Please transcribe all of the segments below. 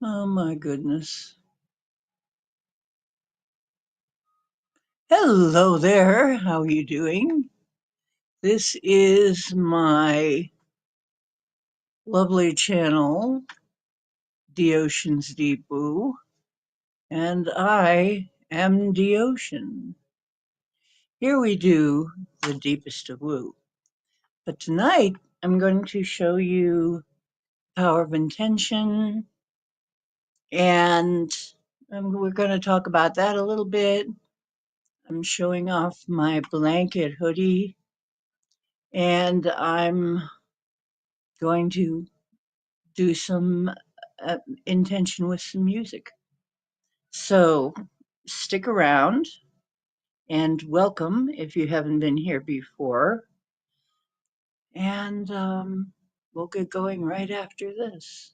Oh my goodness. Hello there. How are you doing? This is my lovely channel, The Ocean's Deep Blue, and I am the ocean. Here we do the deepest of blue. But tonight I'm going to show you power of intention, and we're going to talk about that a little bit. I'm showing off my blanket hoodie, and I'm going to do some intention with some music. So stick around and welcome if you haven't been here before. And we'll get going right after this.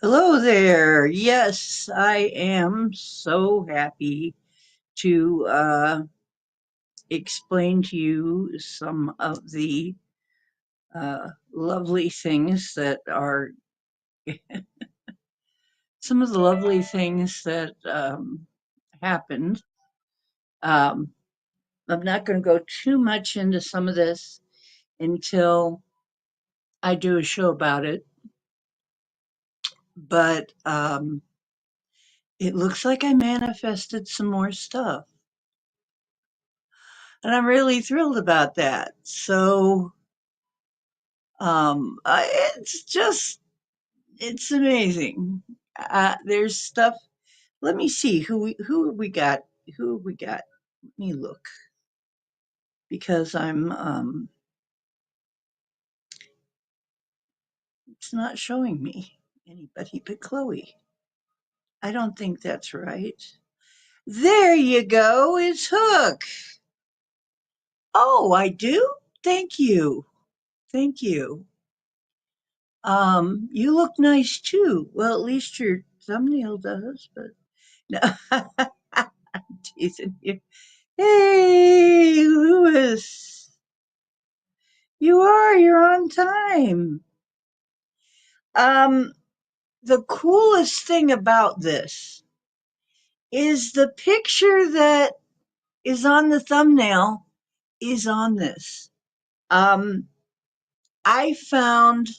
Hello there. Yes, I am so happy to explain to you some of the lovely things that are some of the lovely things that happened. Um, I'm not going to go too much into some of this until I do a show about it, but it looks like I manifested some more stuff. And I'm really thrilled about that. So it's just, it's amazing. There's stuff. Let me see who we got. Who we got? Let me look because it's not showing me anybody but Chloe. I don't think that's right. There you go. It's Hook. Oh, I do? Thank you. Thank you. You look nice too. Well, at least your thumbnail does, but no, I'm teasing you. Hey, Lewis, you're on time. Um, the coolest thing about this is the picture that is on the thumbnail is on this. Um, I found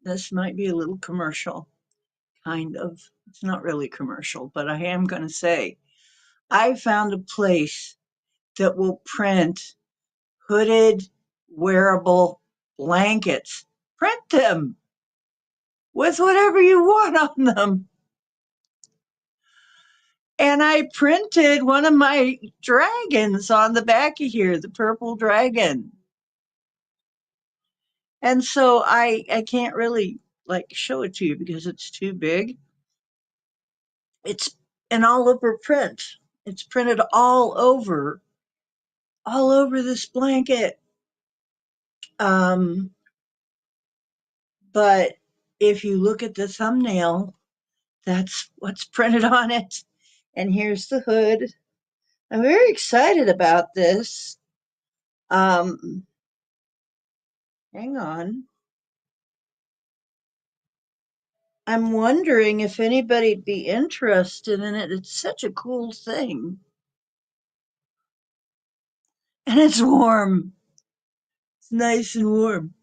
this might be a little commercial, kind of. It's not really commercial, but I am going to say I found a place that will print hooded wearable blankets. Print them with whatever you want on them. And I printed one of my dragons on the back of here, the purple dragon. And so I can't really like show it to you because it's too big. It's an all over print. It's printed all over this blanket. Um, but if you look at the thumbnail, that's what's printed on it. And here's the hood. I'm very excited about this. Um, hang on. I'm wondering if anybody'd be interested in it. It's such a cool thing. And it's warm. It's nice and warm.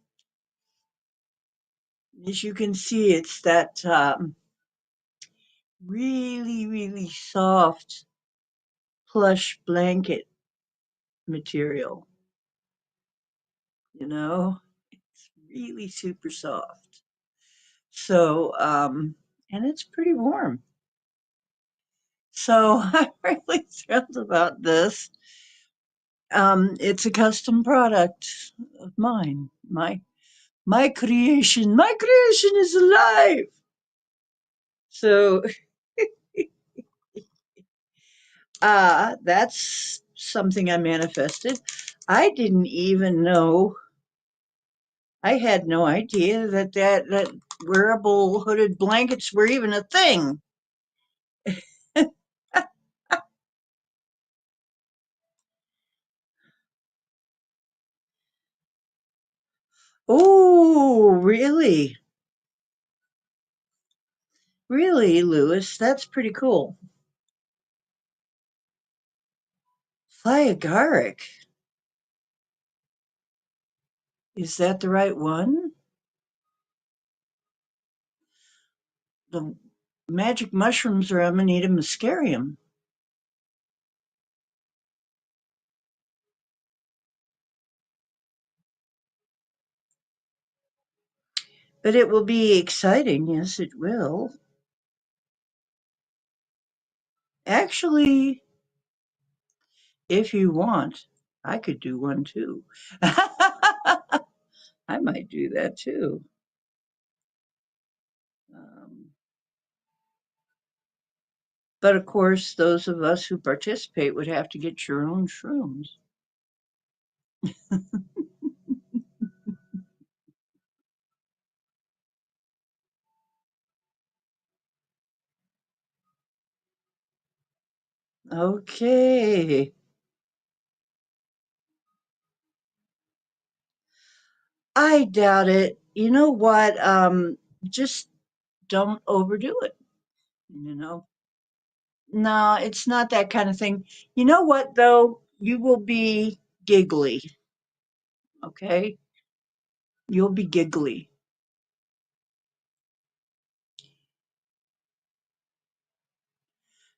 As you can see, it's that really, really soft plush blanket material. You know, it's really super soft. So, and it's pretty warm. So I'm really thrilled about this. It's a custom product of mine. My creation. My creation is alive. So that's something I manifested. I didn't even know. I had no idea that wearable hooded blankets were even a thing. Oh, really? Really, Lewis? That's pretty cool. Fly agaric. Is that the right one? The magic mushrooms are Amanita muscarium. But it will be exciting. Yes, it will. Actually, if you want, I could do one too. I might do that too. Um, but of course, those of us who participate would have to get your own shrooms. Okay. I doubt it. You know what? Just don't overdo it. You know? No, it's not that kind of thing. You know what, though? You will be giggly. Okay? You'll be giggly.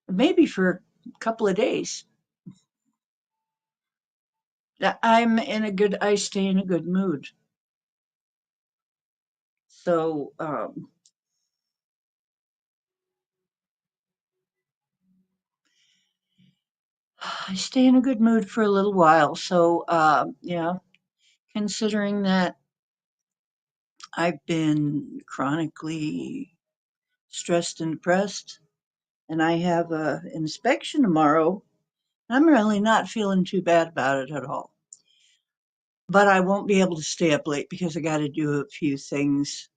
Maybe for a couple of days. I stay in a good mood. So, I stay in a good mood for a little while. So, yeah, considering that I've been chronically stressed and depressed, and I have a inspection tomorrow, I'm really not feeling too bad about it at all. But I won't be able to stay up late because I got to do a few things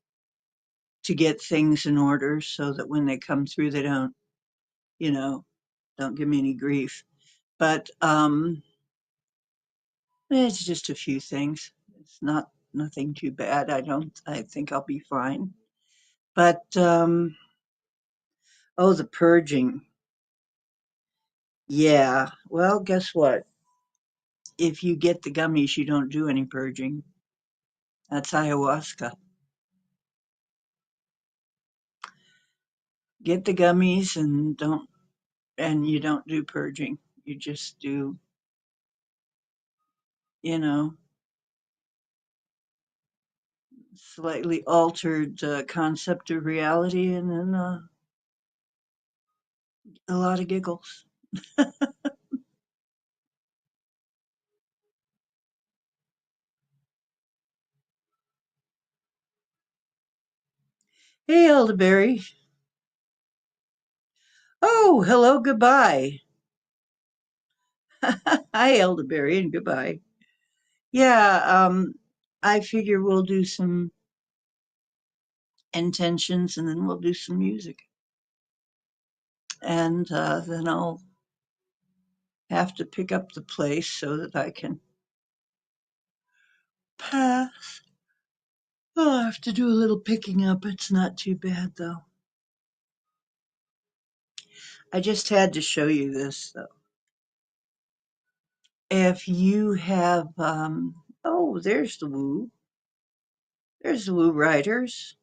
to get things in order so that when they come through, they don't, you know, don't give me any grief. But it's just a few things. It's not nothing too bad. I think I'll be fine. But oh, the purging. Yeah. Well, guess what? If you get the gummies, you don't do any purging. That's ayahuasca. Get the gummies and you don't do purging. You just do, you know, slightly altered concept of reality and then a lot of giggles. Hey, Elderberry. Oh, hello, goodbye. Hi, Elderberry, and goodbye. Yeah, I figure we'll do some intentions and then we'll do some music. And then I'll have to pick up the place so that I can pass. I'll have to do a little picking up. It's not too bad, though. I just had to show you this, though. If you have, oh, there's the Woo. There's the Woo Riders.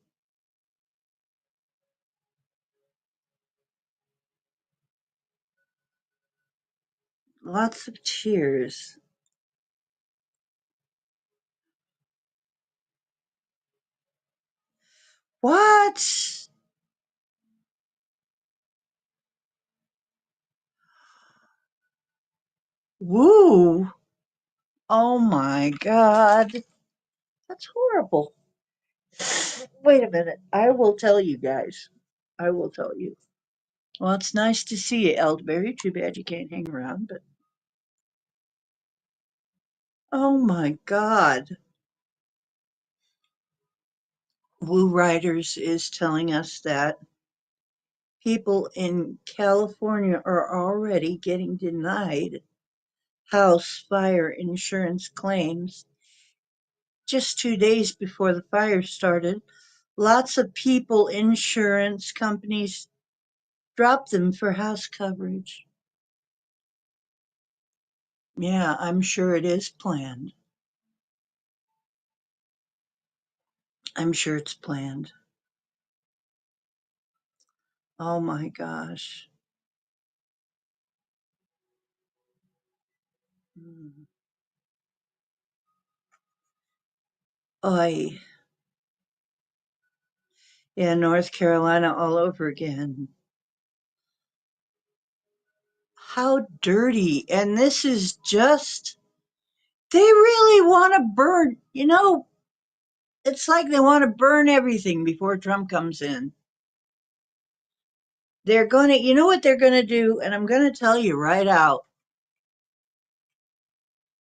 Lots of cheers. What? Woo? Oh my God. That's horrible. Wait a minute. I will tell you guys. I will tell you. Well, it's nice to see you, Elderberry. Too bad you can't hang around, but oh my God. Woo Riders is telling us that people in California are already getting denied house fire insurance claims just 2 days before the fire started. Lots of people, insurance companies dropped them for house coverage. Yeah, I'm sure it is planned. I'm sure it's planned. Oh my gosh. Mm. Oy. Yeah, North Carolina all over again. How dirty. And this is just, they really want to burn, it's like they want to burn everything before Trump comes in. They're going to, you know what they're going to do? And I'm going to tell you right out.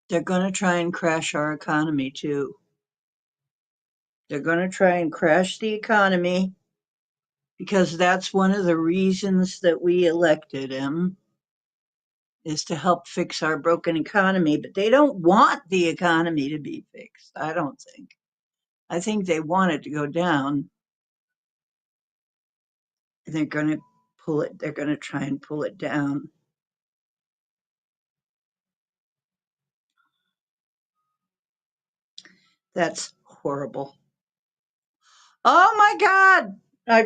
They're going to try and crash our economy too. They're going to try and crash the economy because that's one of the reasons that we elected him. is to help fix our broken economy, but they don't want the economy to be fixed, I don't think. I think they want it to go down, and they're going to they're going to try and pull it down. That's horrible. Oh my God. I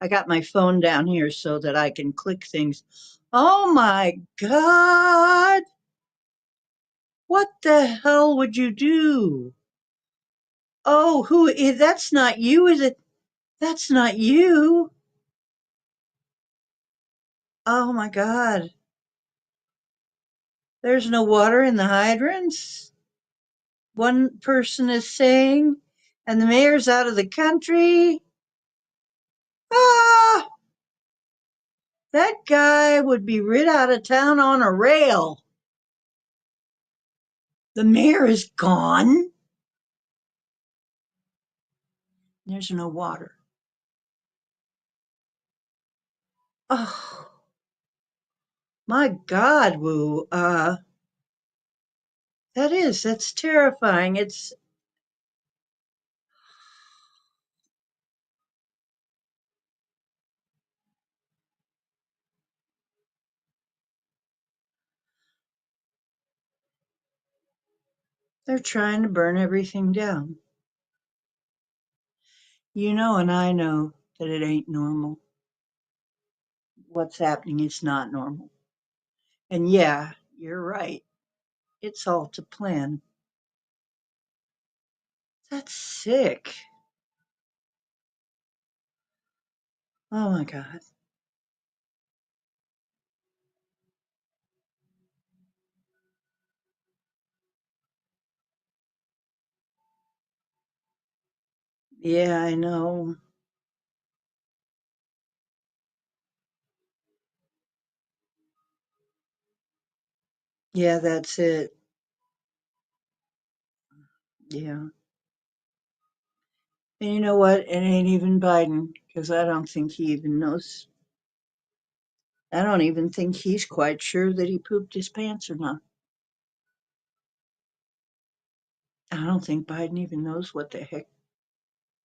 got my phone down here so that I can click things. Oh my God. What the hell would you do? Oh, that's not you, is it? That's not you. Oh my God. There's no water in the hydrants. One person is saying, and the mayor's out of the country. Ah, that guy would be rid out of town on a rail. The mayor is gone. There's no water. Oh, my God, Woo. That's terrifying. They're trying to burn everything down. You know, and I know that it ain't normal. What's happening is not normal. And yeah, you're right. It's all to plan. That's sick. Oh my God. Yeah, I know. Yeah, that's it. Yeah. And you know what? It ain't even Biden, because I don't think he even knows. I don't even think he's quite sure that he pooped his pants or not. I don't think Biden even knows what the heck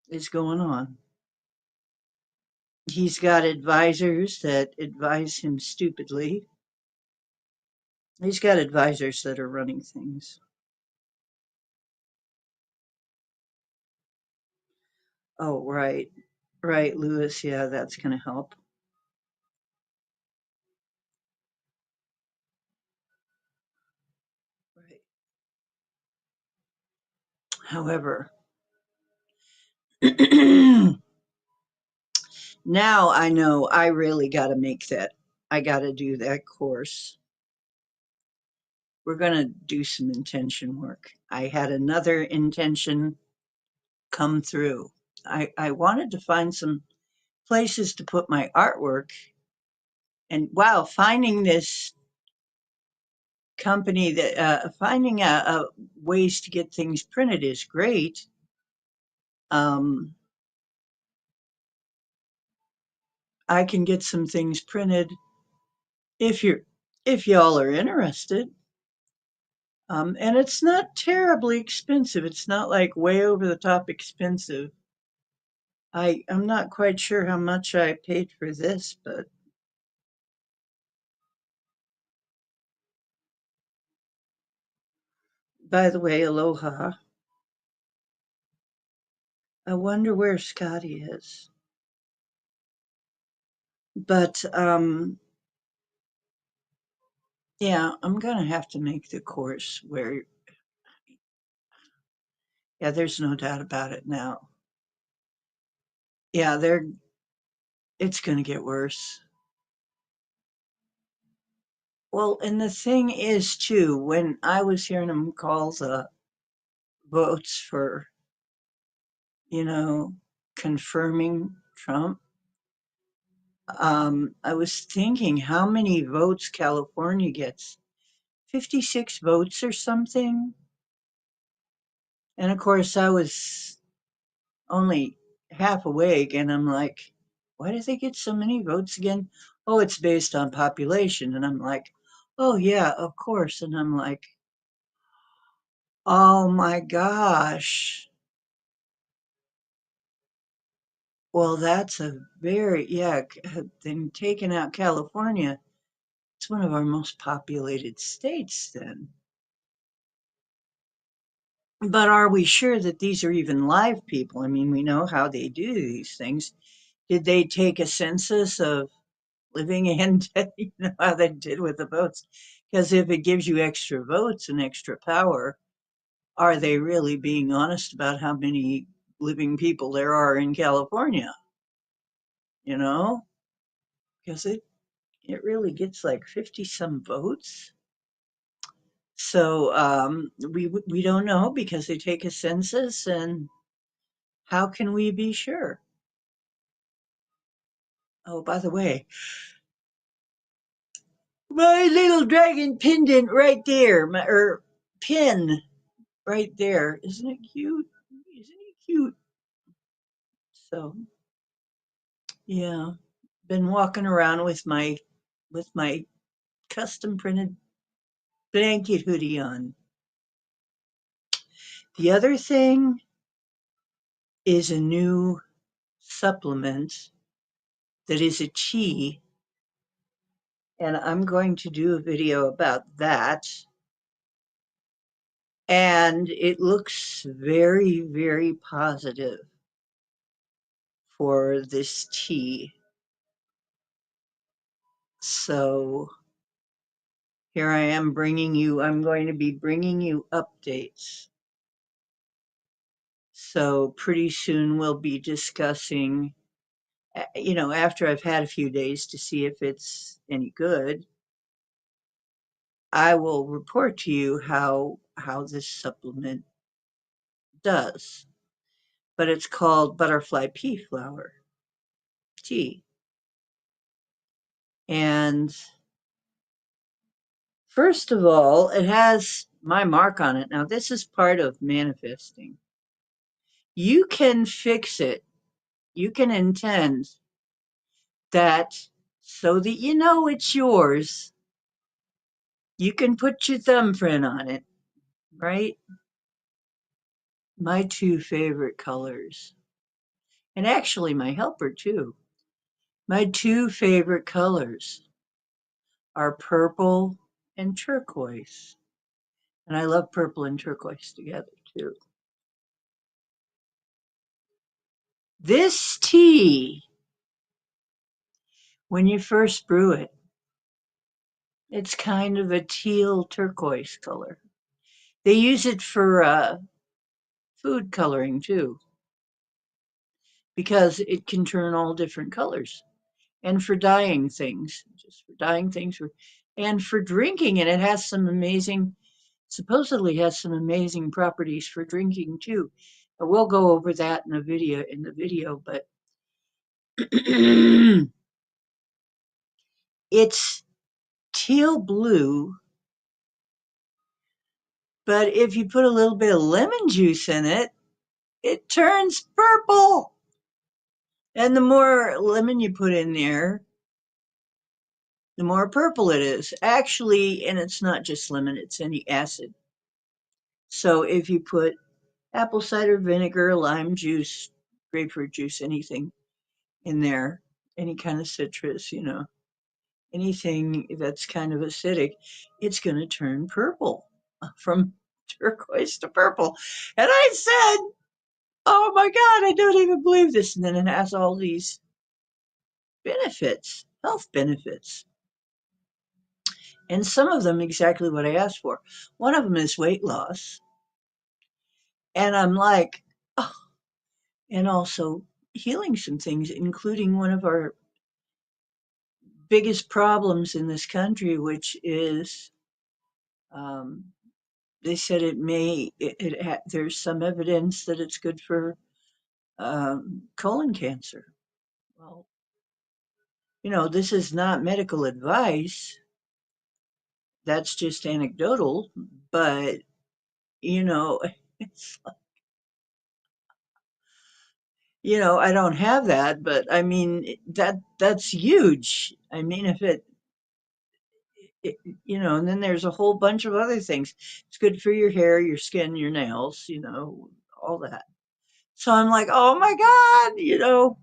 is going on. He's got advisors that advise him stupidly. He's got advisors that are running things. Oh, right. Right, Lewis. Yeah, that's going to help. Right. However, now I know I really got to make that. I got to do that course. We're going to do some intention work. I had another intention come through. I wanted to find some places to put my artwork. And wow, finding this company that finding ways to get things printed is great. Um, I can get some things printed if you're if y'all are interested. And it's not terribly expensive. It's not like way over the top expensive. I'm not quite sure how much I paid for this, but by the way, aloha. I wonder where Scotty is. But yeah, I'm gonna have to make the course where yeah, there's no doubt about it now. Yeah, it's gonna get worse. Well, and the thing is too, when I was hearing them call the votes for, you know, confirming Trump, I was thinking how many votes California gets. 56 votes or something. And of course, I was only half awake, and I'm like, why do they get so many votes again? oh, it's based on population. And I'm like, oh, yeah, of course. And I'm like, oh my gosh. Well, that's a very, yeah, then taking out California, it's one of our most populated states then. But are we sure that these are even live people? I mean, we know how they do these things. Did they take a census of living and dead? You know how they did with the votes? Because if it gives you extra votes and extra power, are they really being honest about how many living people there are in California? You know, because it really gets like 50 some votes. So we don't know because they take a census, and how can we be sure? Oh, by the way, my little dragon pendant right there, or pin right there, isn't it cute? Isn't he cute? So yeah, been walking around with my custom printed blanket hoodie on. The other thing is a new supplement that is a tea, and I'm going to do a video about that. And it looks very, very positive for this tea. So here I am I'm going to be bringing you updates. So pretty soon we'll be discussing, after I've had a few days to see if it's any good, I will report to you how this supplement does. But it's called butterfly pea flower tea. And first of all, it has my mark on it. Now, this is part of manifesting. You can fix it. You can intend that so that you know it's yours. You can put your thumbprint on it, right? My two favorite colors, and actually my helper too. My two favorite colors are purple and turquoise. And I love purple and turquoise together too. This tea, when you first brew it, it's kind of a teal turquoise color. They use it for food coloring too, because it can turn all different colors. And for dyeing things, just for dyeing things, and for drinking, and it has some amazing, supposedly has some amazing properties for drinking too. But we'll go over that in the video, but it's teal blue, but if you put a little bit of lemon juice in it, it turns purple. And the more lemon you put in there, the more purple it is. Actually, and it's not just lemon, it's any acid. So if you put apple cider vinegar, lime juice, grapefruit juice, anything in there, any kind of citrus, anything that's kind of acidic, it's going to turn purple from turquoise to purple. And I said, oh my God, I don't even believe this. And then it has all these benefits, health benefits. And some of them exactly what I asked for. One of them is weight loss. And I'm like, oh, and also healing some things, including one of our biggest problems in this country, which is um, they said there's some evidence that it's good for colon cancer. Well, this is not medical advice. That's just anecdotal, but you know, it's I don't have that, but I mean that's huge. I mean, if and then there's a whole bunch of other things. It's good for your hair, your skin, your nails, all that. So I'm like, oh my God,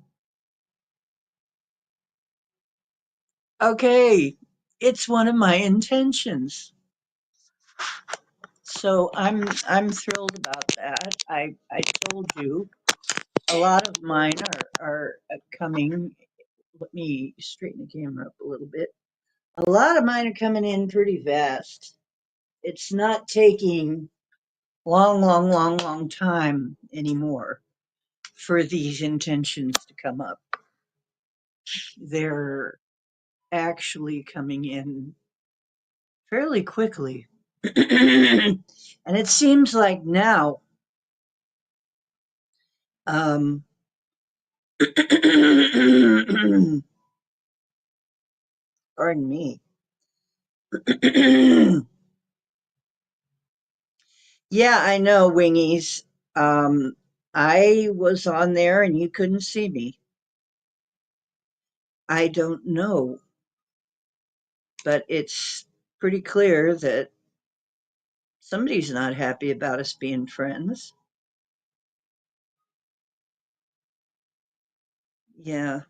okay, it's one of my intentions. So I'm thrilled about that. I told you a lot of mine are coming. Let me straighten the camera up a little bit. A lot of mine are coming in pretty fast. It's not taking long time anymore for these intentions to come up. They're actually coming in fairly quickly. And it seems like now, um, pardon me. Yeah, I know, Wingies. I was on there and you couldn't see me. I don't know, but it's pretty clear that somebody's not happy about us being friends. Yeah,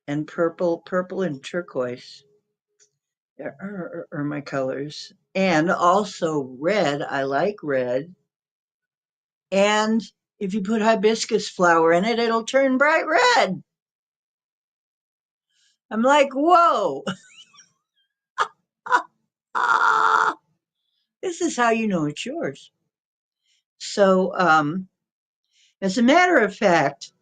and purple and turquoise are my colors. And also red. I like red. And if you put hibiscus flower in it, it'll turn bright red. I'm like, whoa. Ah, this is how you know it's yours. So, as a matter of fact,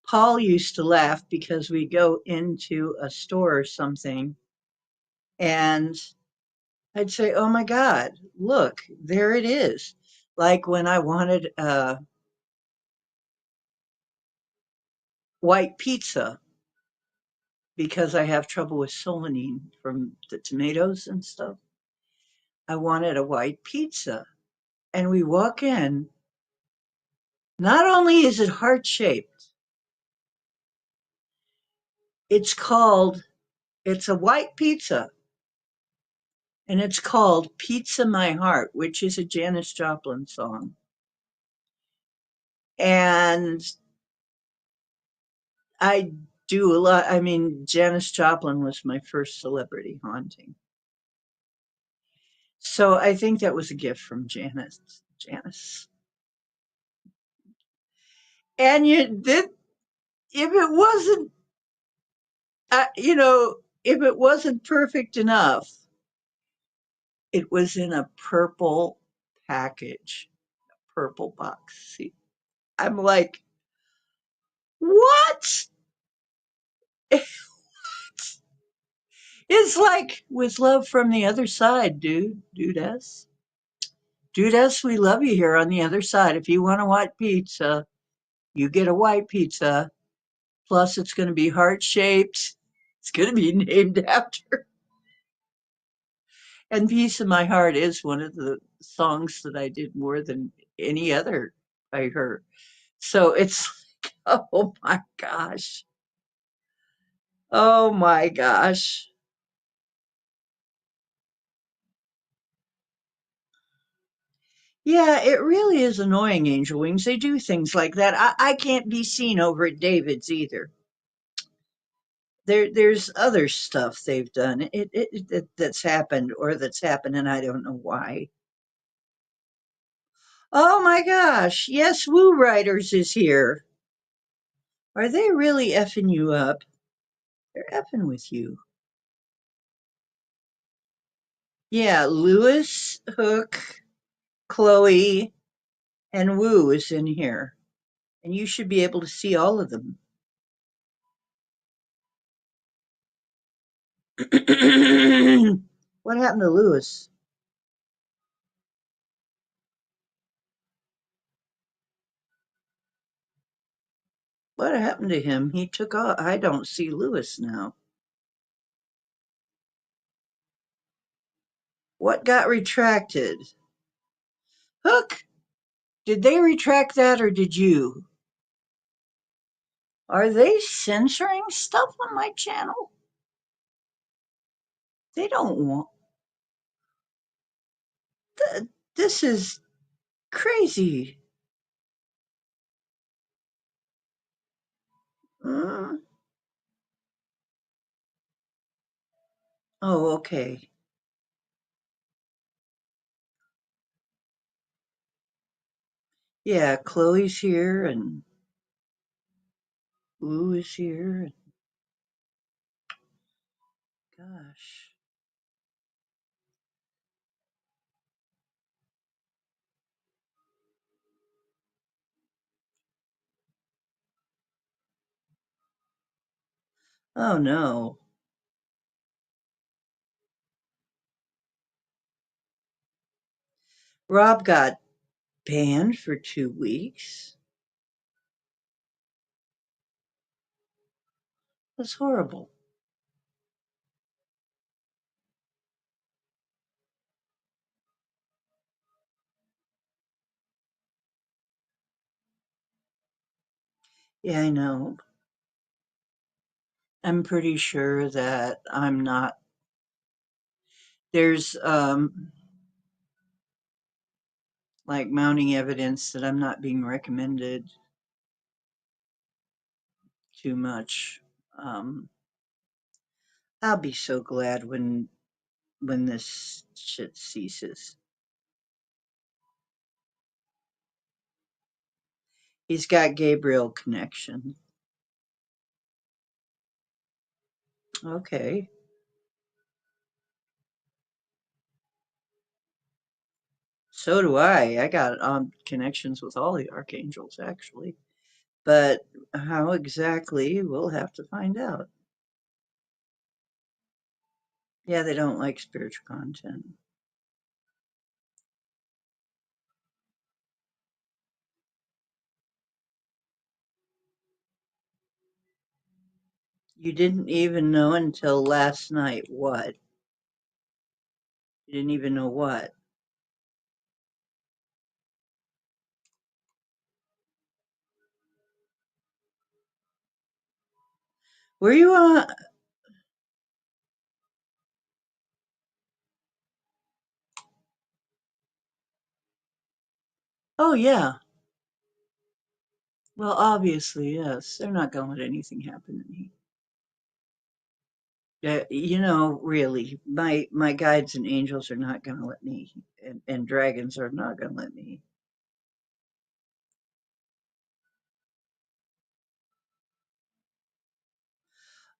Paul used to laugh because we go into a store or something and I'd say, oh my God, look, there it is. Like when I wanted white pizza because I have trouble with solanine from the tomatoes and stuff. I wanted a white pizza. And we walk in, not only is it heart shaped, it's called, it's a white pizza, and it's called Pizza My Heart, which is a Janis Joplin song. And I do a lot. I mean, Janis Joplin was my first celebrity haunting. So I think that was a gift from Janice. Janice. And you did, if it wasn't, if it wasn't perfect enough, it was in a purple package, purple box. See, I'm like, what? It's like with love from the other side, dudess. Dudess, we love you here on the other side. If you want a white pizza, you get a white pizza. Plus, it's going to be heart shaped. It's going to be named after. And Peace in My Heart is one of the songs that I did more than any other I heard. So it's like, oh my gosh. Oh my gosh. Yeah, it really is annoying, Angel Wings. They do things like that. I can't be seen over at David's either. There's other stuff they've done that's happened or that's happened, and I don't know why. Oh my gosh. Yes, Woo Riders is here. Are they really effing you up? They're effing with you. Yeah, Lewis, Hook, Chloe, and Woo is in here. And you should be able to see all of them. What happened to Lewis? What happened to him? He took off. I don't see Lewis now. What got retracted? Hook, did they retract that or did you? Are they censoring stuff on my channel? They don't want. This is crazy. Mm. Oh, okay. Yeah, Chloe's here and Lou is here. Gosh. Oh no. Rob got banned for 2 weeks. That's horrible. Yeah, I know. I'm pretty sure that I'm not. There's like mounting evidence that I'm not being recommended too much. Um, I'll be so glad when this shit ceases. He's got Gabriel connection. Okay. So do I. I got connections with all the archangels actually. But how exactly, we'll have to find out. Yeah, they don't like spiritual content. You didn't even know until last night what? You didn't even know what? Were you on? Oh, yeah. Well, obviously, yes. They're not going to let anything happen to me. Really, my guides and angels are not going to let me, and dragons are not going to let me.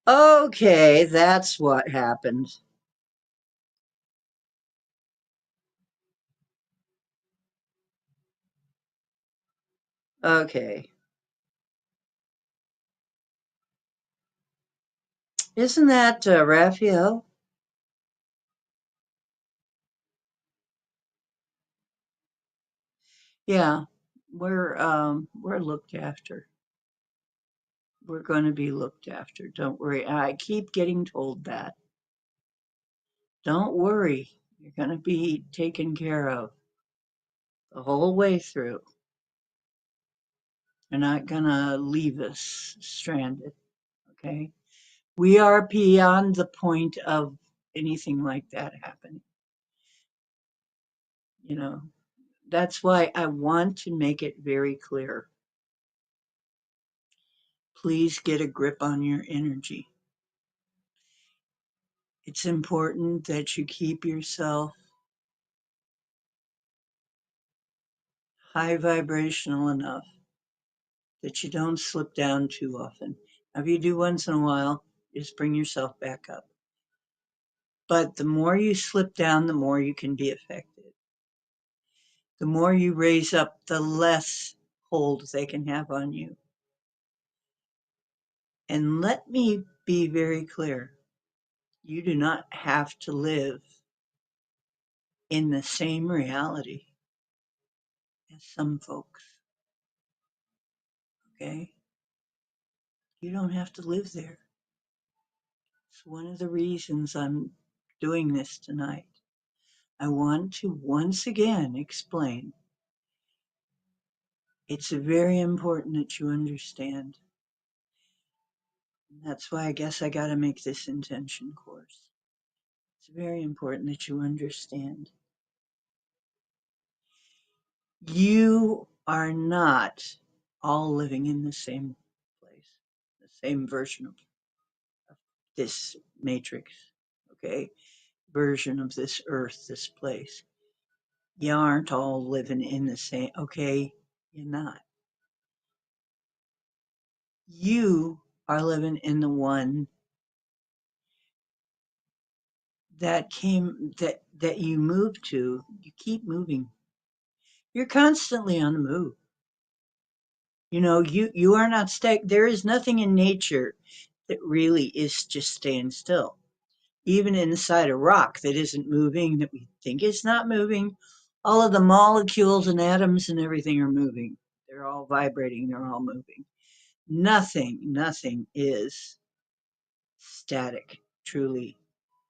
Okay, that's what happened. Okay. Isn't that Raphael? Yeah, we're looked after. We're going to be looked after. Don't worry. I keep getting told that. Don't worry. You're going to be taken care of the whole way through. You're not going to leave us stranded. Okay. We are beyond the point of anything like that happening. You know, that's why I want to make it very clear. Please get a grip on your energy. It's important that you keep yourself high vibrational enough that you don't slip down too often. Now, if you do once in a while, just bring yourself back up. But the more you slip down, the more you can be affected. The more you raise up, the less hold they can have on you. And let me be very clear, you do not have to live in the same reality as some folks, okay? You don't have to live there. It's one of the reasons I'm doing this tonight. I want to once again explain it's very important that you understand That's why I guess I got to make this intention course. It's very important that you understand you are not all living in the same place, the same version of this matrix, okay? Version of this earth, this place. You aren't all living in the same, okay? You're not. You are living in the one that you move to. You keep moving. You're constantly on the move. You know, you are not there is nothing in nature that really is just staying still. Even inside a rock that isn't moving, that we think is not moving, all of the molecules and atoms and everything are moving. They're all vibrating, they're all moving. Nothing is static, truly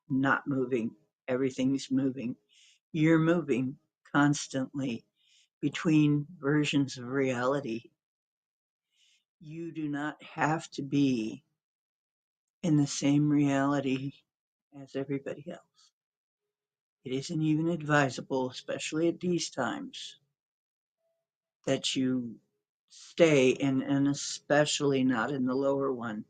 not moving. Everything's moving. You're moving constantly between versions of reality. You do not have to be in the same reality as everybody else. It isn't even advisable, especially at these times, that you stay in, and especially not in the lower one.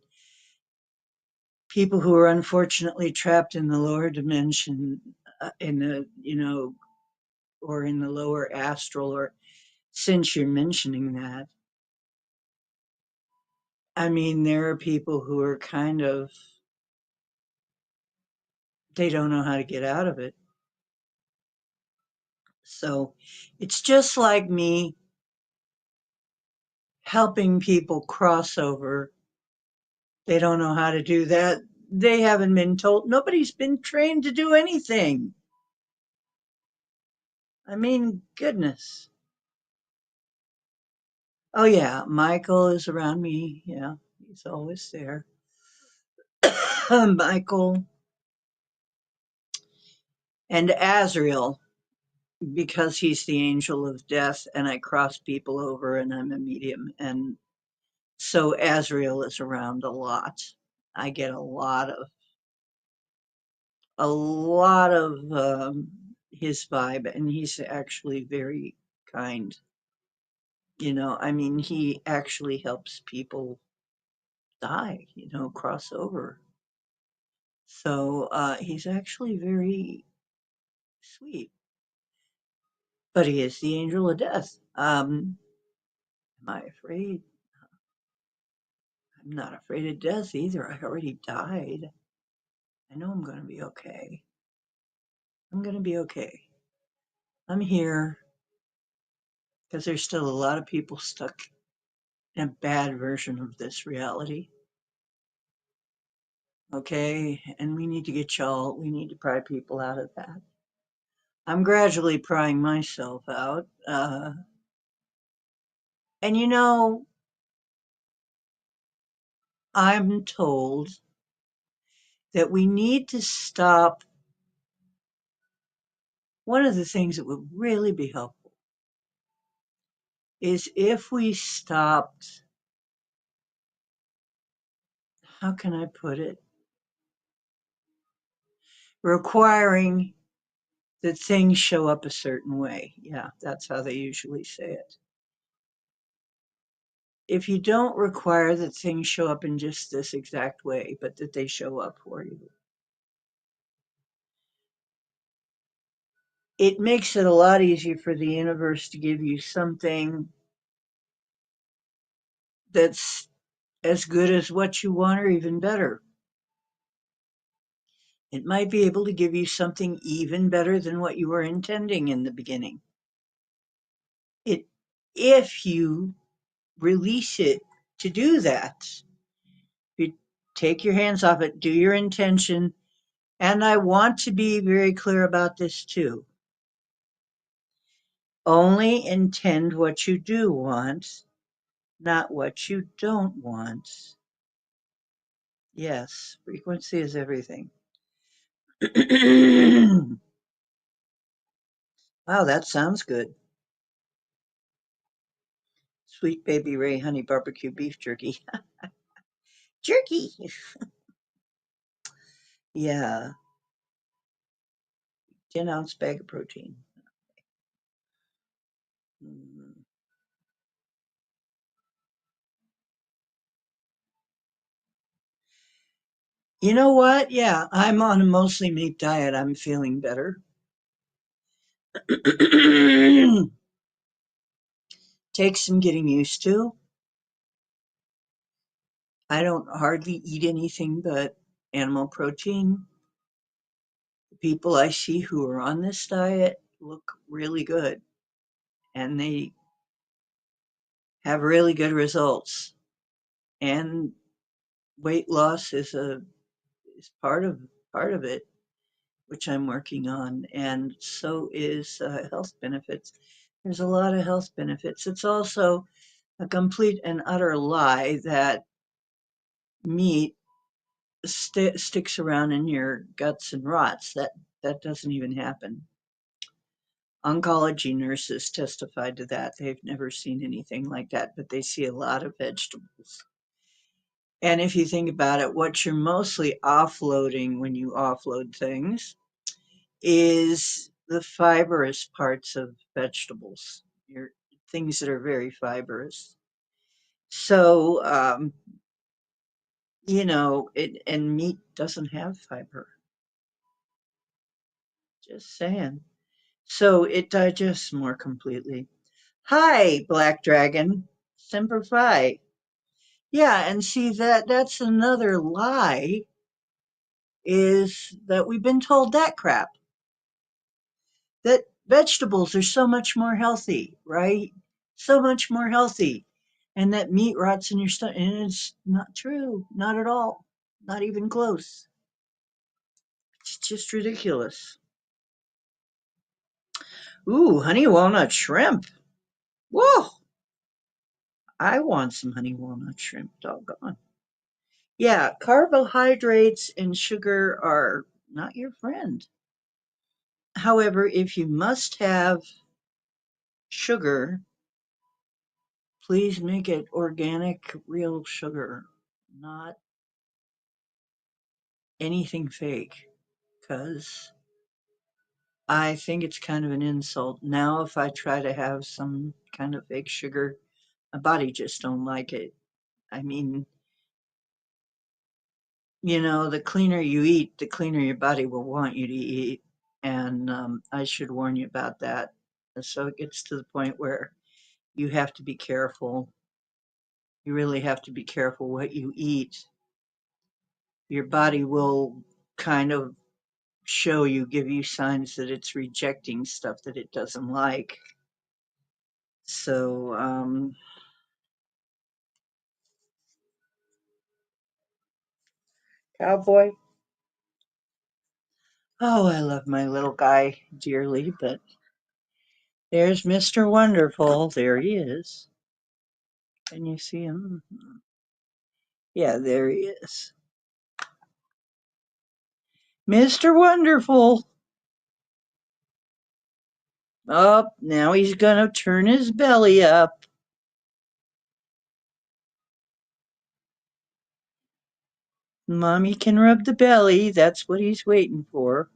People who are unfortunately trapped in the lower dimension, in the, or in the lower astral, or since you're mentioning that, I mean, there are people who are kind of, they don't know how to get out of it. So it's just like me helping people cross over. They don't know how to do that. They haven't been told. Nobody's been trained to do anything. I mean, goodness. Oh, yeah, Michael is around me. Yeah, he's always there. Michael and Azrael, because he's the angel of death, and I cross people over and I'm a medium. And so Azrael is around a lot. I get a lot of his vibe, and he's actually very kind. I mean, he actually helps people die, cross over. So he's actually very sweet, but he is the angel of death. Am I afraid? I'm not afraid of death either. I already died. I know I'm going to be okay. I'm going to be okay. I'm here because there's still a lot of people stuck in a bad version of this reality. Okay, and we need to we need to pry people out of that. I'm gradually prying myself out. And I'm told that we need to stop. One of the things that would really be helpful is if we stopped, how can I put it? Requiring that things show up a certain way. Yeah, that's how they usually say it. If you don't require that things show up in just this exact way, but that they show up for you, it makes it a lot easier for the universe to give you something that's as good as what you want or even better. It might be able to give you something even better than what you were intending in the beginning. It if you release it to do that. You take your hands off it, do your intention, and I want to be very clear about this too. Only intend what you do want, not what you don't want. Yes, frequency is everything. Wow, that sounds good. Sweet baby Ray honey barbecue beef jerky. Jerky. Yeah, 10-ounce bag of protein. Mm. You know what? Yeah, I'm on a mostly meat diet. I'm feeling better. Takes some getting used to. I don't hardly eat anything but animal protein. The people I see who are on this diet look really good and they have really good results. And weight loss is part of it, which I'm working on, and so is health benefits. There's a lot of health benefits. It's also a complete and utter lie that meat sticks around in your guts and rots. That doesn't even happen. Oncology nurses testified to that. They've never seen anything like that, but they see a lot of vegetables. And if you think about it, what you're mostly offloading when you offload things is the fibrous parts of vegetables, your things that are very fibrous. So, and meat doesn't have fiber. Just saying. So it digests more completely. Hi, Black Dragon. Semper Fi. Yeah, and see that's another lie is that we've been told that crap. That vegetables are so much more healthy, right? So much more healthy. And that meat rots in your stomach. And it's not true. Not at all. Not even close. It's just ridiculous. Ooh, honey walnut shrimp. Whoa, I want some honey walnut shrimp, doggone. Yeah, carbohydrates and sugar are not your friend. However, if you must have sugar, please make it organic, real sugar, not anything fake, because I think it's kind of an insult. Now, if I try to have some kind of fake sugar, my body just don't like it. I mean, the cleaner you eat, the cleaner your body will want you to eat. And I should warn you about that. So it gets to the point where you have to be careful. You really have to be careful what you eat. Your body will kind of give you signs that it's rejecting stuff that it doesn't like. So, cowboy. Oh, I love my little guy dearly, but there's Mr. Wonderful. There he is. Can you see him? Yeah, there he is. Mr. Wonderful. Up, now he's gonna turn his belly up. Mommy can rub the belly. That's what he's waiting for.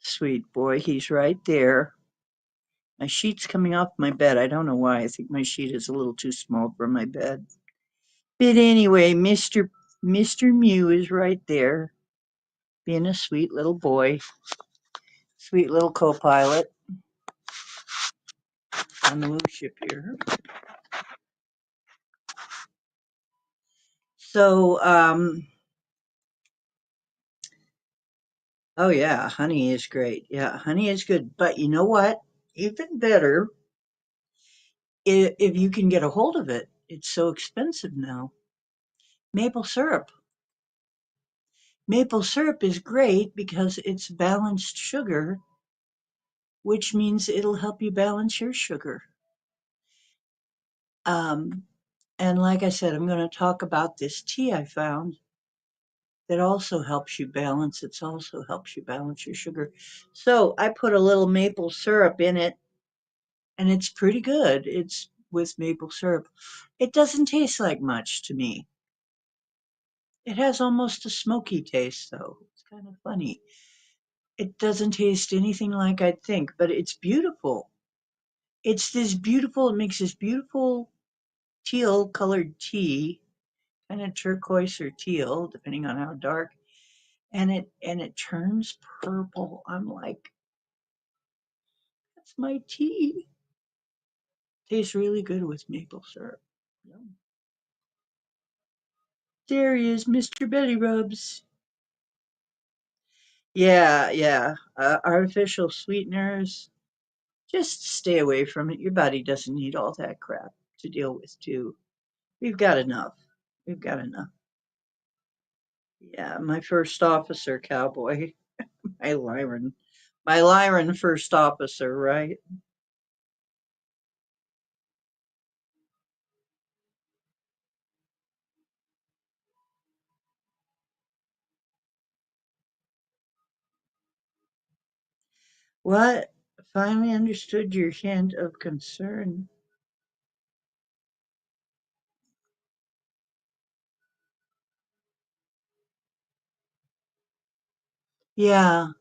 Sweet boy, he's right there. My sheet's coming off my bed. I don't know why. I think my sheet is a little too small for my bed. But anyway, Mr. Mew is right there, being a sweet little boy, sweet little co-pilot on the little ship here. So, oh yeah, honey is great. Yeah, honey is good. But you know what? Even better if you can get a hold of it. It's so expensive now. Maple syrup. Maple syrup is great because it's balanced sugar, which means it'll help you balance your sugar. Um, and like I said, I'm going to talk about this tea I found that also helps you balance. It also helps you balance your sugar. So I put a little maple syrup in it, and it's pretty good. It's with maple syrup. It doesn't taste like much to me. It has almost a smoky taste, though. It's kind of funny. It doesn't taste anything like I'd think, but it's beautiful. It's this beautiful, it makes this beautiful teal colored tea, kind of turquoise or teal, depending on how dark, and it turns purple. I'm like, that's my tea. Tastes really good with maple syrup. Yum. There he is, Mr. Belly Rubs. Yeah, yeah. Artificial sweeteners. Just stay away from it. Your body doesn't need all that crap to deal with, too. We've got enough. We've got enough. Yeah, my first officer cowboy. My Lyran. My Lyran first officer, right? What? Finally understood your hint of concern. Yeah,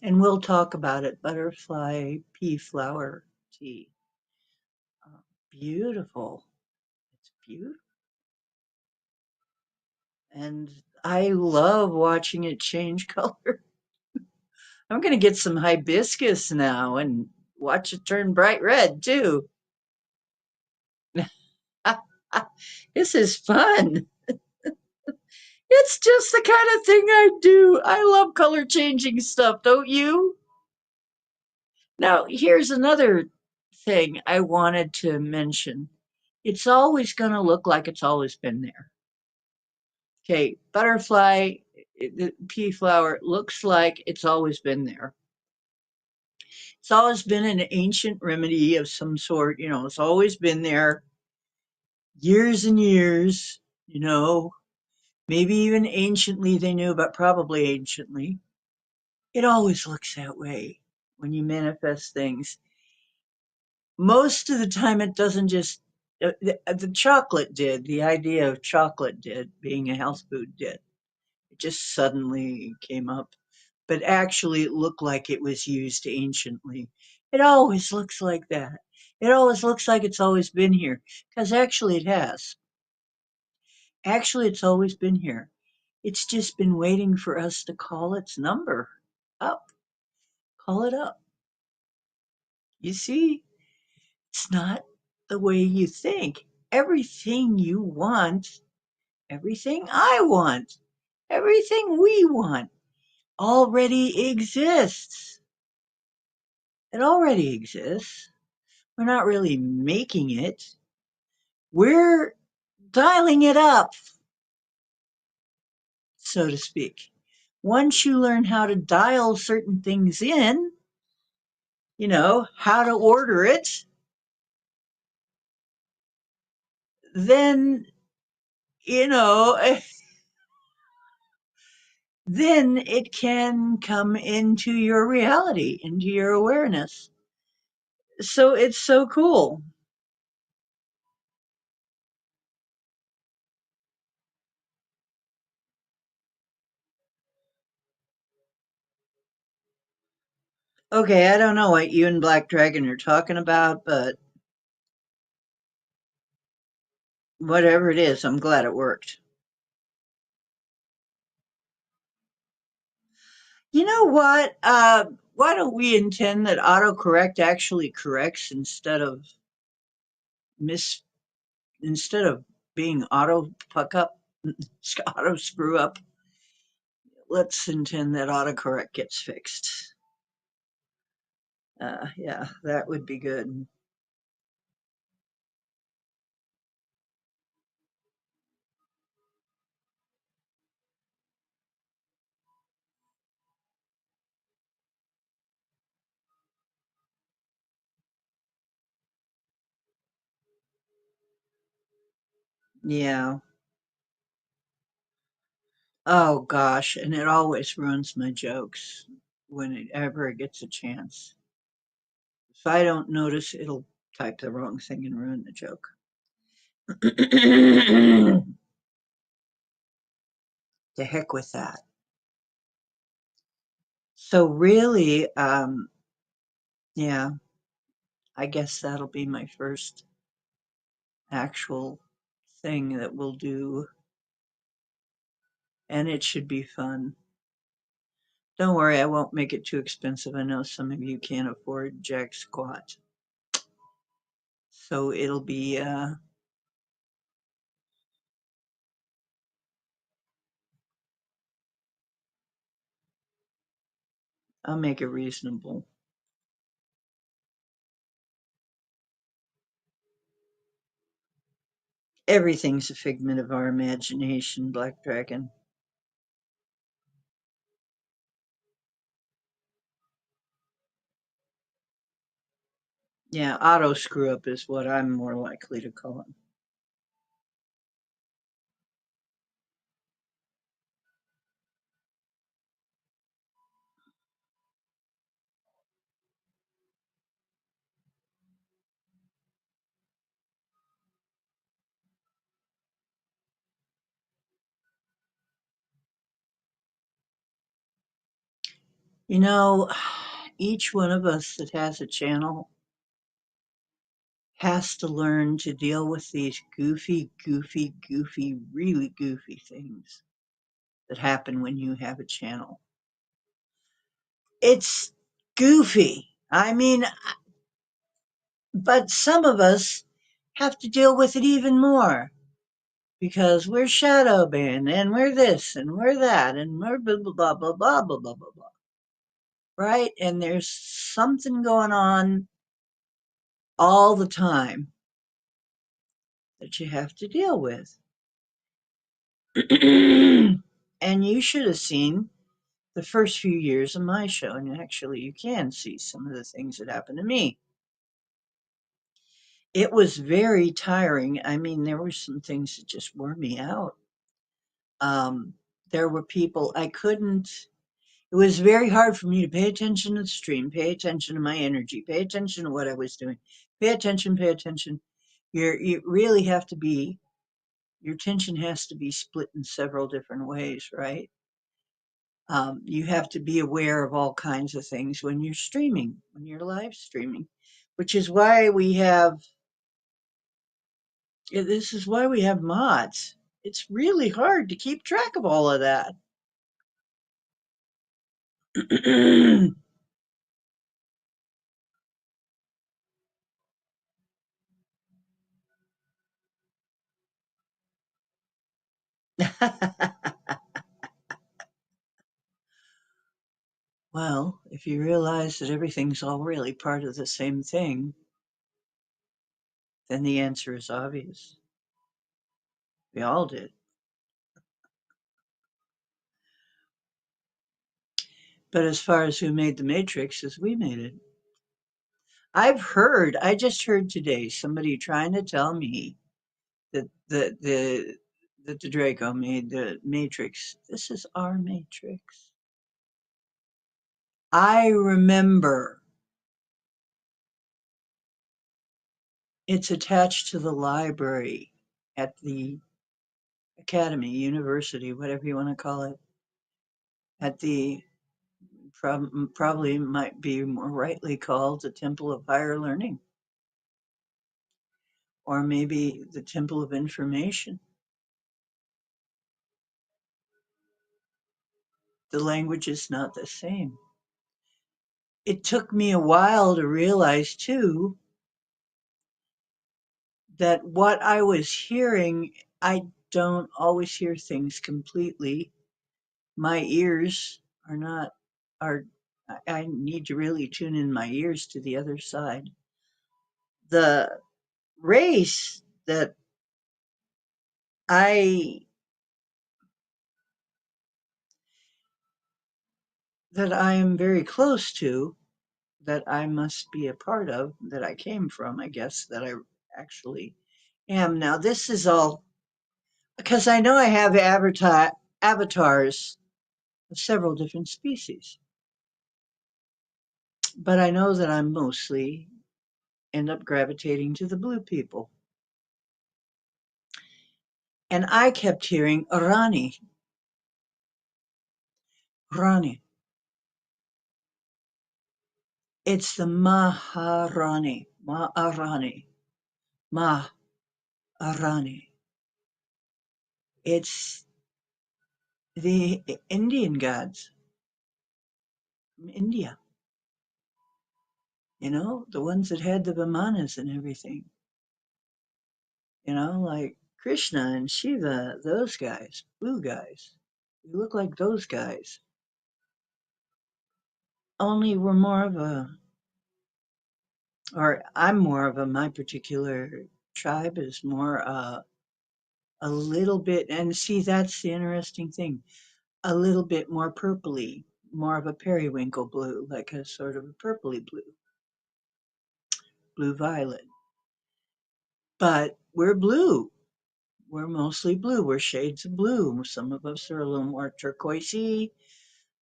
and we'll talk about it. Butterfly pea flower tea. Uh, Beautiful. It's beautiful. And I love watching it change color. I'm going to get some hibiscus now and watch it turn bright red too. This is fun. It's just the kind of thing I do. I love color changing stuff, don't you? Now, here's another thing I wanted to mention. It's always going to look like it's always been there. Okay, butterfly, the pea flower looks like it's always been there. It's always been an ancient remedy of some sort, it's always been there years and years, maybe even anciently they knew, but probably anciently. It always looks that way when you manifest things. Most of the time, it doesn't just, the chocolate did, the idea of chocolate did, being a health food did. It just suddenly came up, but actually it looked like it was used anciently. It always looks like that. It always looks like it's always been here, because actually it has. Actually, it's always been here. It's just been waiting for us to call its number up, call it up. You see, it's not the way you think. Everything you want, everything I want, everything we want already exists. It already exists. We're not really making it. We're dialing it up, so to speak. Once you learn how to dial certain things in, how to order it, then, you know, then it can come into your reality, into your awareness. So it's so cool. Okay, I don't know what you and Black Dragon are talking about, but whatever it is, I'm glad it worked. You know what? Why don't we intend that autocorrect actually corrects mis instead of being auto fuck up, auto screw up? Let's intend that autocorrect gets fixed. Yeah, that would be good. Yeah. Oh gosh, and it always ruins my jokes whenever it gets a chance. If I don't notice, it'll type the wrong thing and ruin the joke. The heck with that. So really, yeah, I guess that'll be my first actual thing that we'll do, and it should be fun. Don't worry, I won't make it too expensive. I know some of you can't afford jack squat. So it'll be, I'll make it reasonable. Everything's a figment of our imagination, Black Dragon. Yeah, auto screw up is what I'm more likely to call it. You know, each one of us that has a channel has to learn to deal with these goofy, really goofy things that happen when you have a channel. It's goofy. I mean, but some of us have to deal with it even more because we're shadow banned and we're this and we're that and we're blah blah blah blah blah blah blah blah blah. Right? And there's something going on all the time that you have to deal with. And you should have seen the first few years of my show, and actually, you can see some of the things that happened to me. It was very tiring. I mean, there were some things that just wore me out. Um, there were people I couldn't. It was very hard for me to pay attention to the stream, pay attention to my energy, pay attention to what I was doing, pay attention, pay attention. You really have to be. Your attention has to be split in several different ways, right? You have to be aware of all kinds of things when you're streaming, when you're live streaming, which is why we have, this is why we have mods. It's really hard to keep track of all of that. Well, if you realize that everything's all really part of the same thing, then the answer is obvious. We all did. But as far as who made the Matrix, as we made it. I just heard today somebody trying to tell me that the Draco made the Matrix. This is our Matrix. I remember it's attached to the library at the academy, university, whatever you want to call it, at the probably might be more rightly called the Temple of Higher Learning, or maybe the Temple of Information. The language is not the same. It took me a while to realize, too, that what I was hearing, I don't always hear things completely. My ears are not, are, I need to really tune in my ears to the other side. The race I, that I am very close to, that I must be a part of, that I came from, I guess, that I actually am. Now, this is all because I know I have avatars of several different species. but I know that I'm mostly end up gravitating to the blue people. And I kept hearing Rani, Rani. It's the Maharani, Maharani, Maharani. It's the Indian gods from India, the ones that had the Vimanas and everything, like Krishna and Shiva, those guys, blue guys. We look like those guys. Only we're more of or I'm more of my particular tribe is more a little bit, and see, that's the interesting thing, a little bit more purpley, more of a periwinkle blue, like a sort of a purpley blue, blue violet. But we're blue. We're mostly blue. We're shades of blue. Some of us are a little more turquoisey,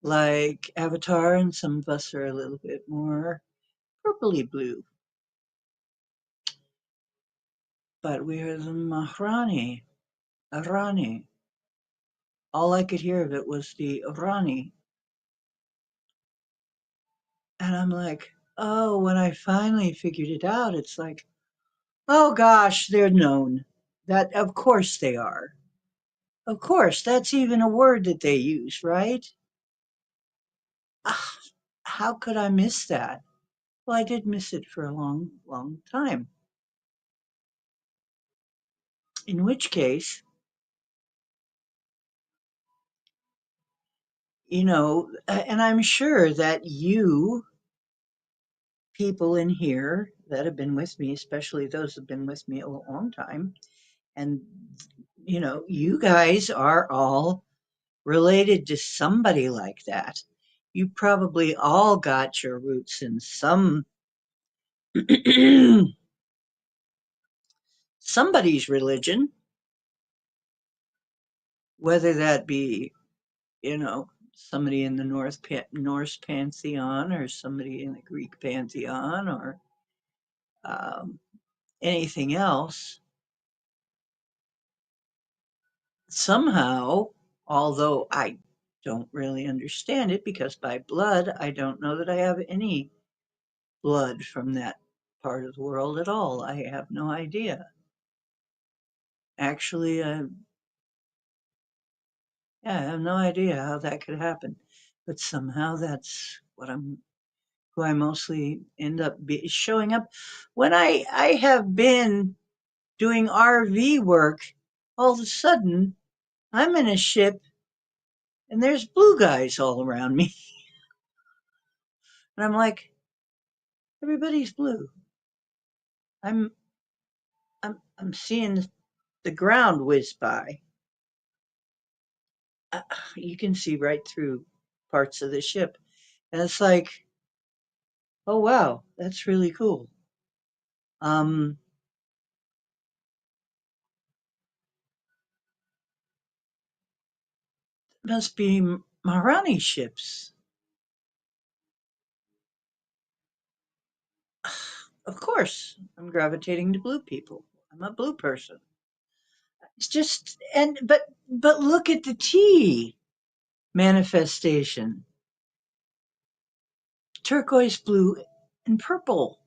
like Avatar, and some of us are a little bit more purpley blue. But we are the Mahrani, Arani. All I could hear of it was the Arani. And I'm like, oh, when I finally figured it out, it's like, oh gosh, they're known. That, of course they are. Of course, that's even a word that they use, right? Ah, how could I miss that? Well, I did miss it for a long, long time. In which case, and I'm sure that you people in here that have been with me, especially those who have been with me a long time, and you guys are all related to somebody like that. You probably all got your roots in somebody's religion, whether that be, somebody in the Norse pantheon, or somebody in the Greek pantheon, or um, anything else. Somehow, although I don't really understand it, because by blood, I don't know that I have any blood from that part of the world at all. I have no idea. Actually, yeah, I have no idea how that could happen, but somehow that's who I mostly end up showing up when I have been doing RV work. All of a sudden, I'm in a ship and there's blue guys all around me, and I'm like, everybody's blue. I'm I'm seeing the ground whiz by. Uh, you can see right through parts of the ship, and it's like, oh wow, that's really cool. Um, must be Maharani ships. Of course, I'm gravitating to blue people. I'm a blue person. It's just, but look at the T manifestation: turquoise blue and purple.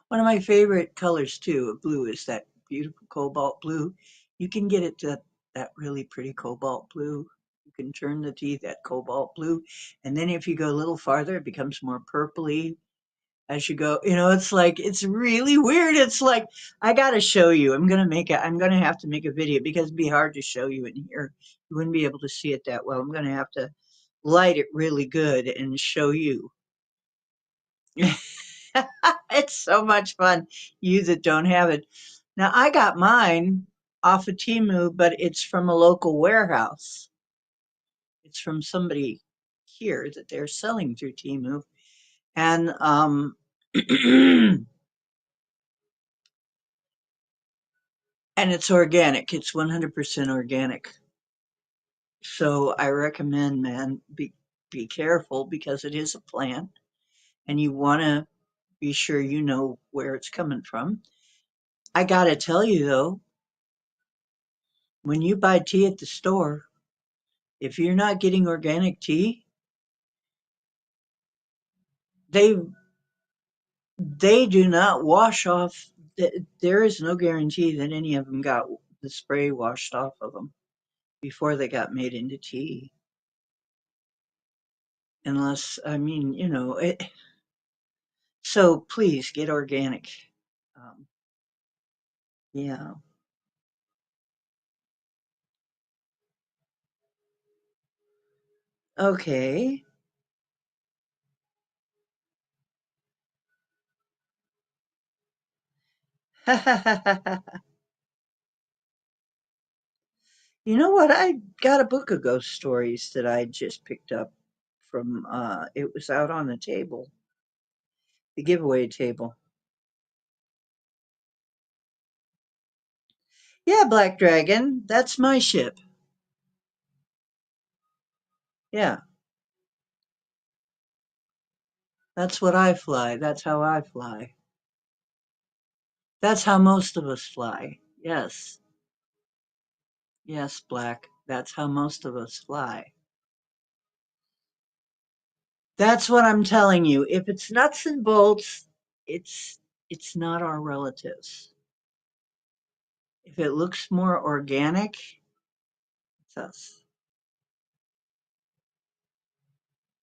One of my favorite colors too of blue is that beautiful cobalt blue. You can get it to that really pretty cobalt blue. You can turn the tea that cobalt blue, and then if you go a little farther, it becomes more purpley as you go. It's like, it's really weird. It's like, I gotta show you. I'm gonna have to make a video, because it'd be hard to show you in here. You wouldn't be able to see it that well. I'm gonna have to light it really good and show you. It's so much fun, you that don't have it. Now, I got mine off of Temu, but it's from a local warehouse. It's from somebody here that they're selling through Temu. And and it's organic. It's 100% organic. So I recommend, man. be careful because it is a plant and you want to be sure you know where it's coming from. I got to tell you though, when you buy tea at the store, if you're not getting organic tea, they they do not wash off. There is no guarantee that any of them got the spray washed off of them before they got made into tea. Unless, I mean, so please get organic. Um, yeah. Okay. You know what? I got a book of ghost stories that I just picked up from, it was out on the table, the giveaway table. Yeah, Black Dragon, that's my ship. Yeah, that's what I fly. That's how I fly. That's how most of us fly. Yes, yes, Black. That's how most of us fly. That's what I'm telling you. If it's nuts and bolts, it's it's not our relatives. If it looks more organic, it's us.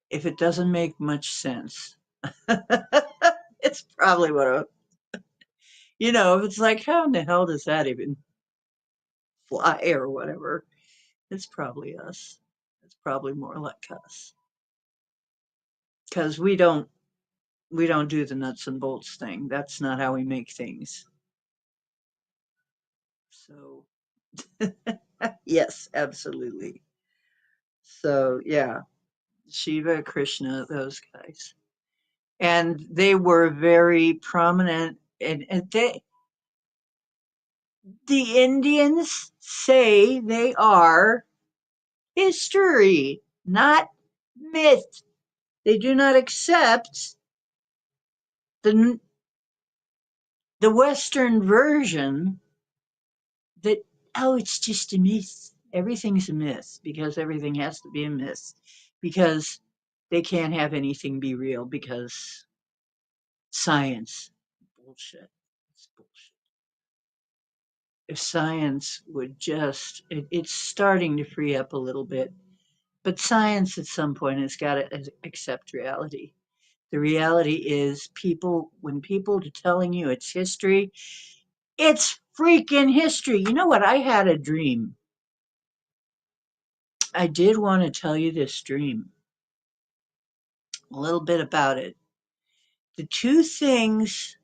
If it doesn't make much sense, it's probably what if it's like, how in the hell does that even fly or whatever? It's probably us. It's probably more like us because we don't do the nuts and bolts thing. That's not how we make things. So yes, absolutely. So yeah, Shiva, Krishna, those guys, and they were very prominent. And the Indians say they are history, not myth. They do not accept the the Western version that, oh, it's just a myth. Everything's a myth because everything has to be a myth because they can't have anything be real because science bullshit. It's bullshit. If science would just, it's starting to free up a little bit, but science at some point has got to accept reality. The reality is when people are telling you it's history, it's freaking history. You know what? I had a dream. I did want to tell you this dream, a little bit about it. The two things,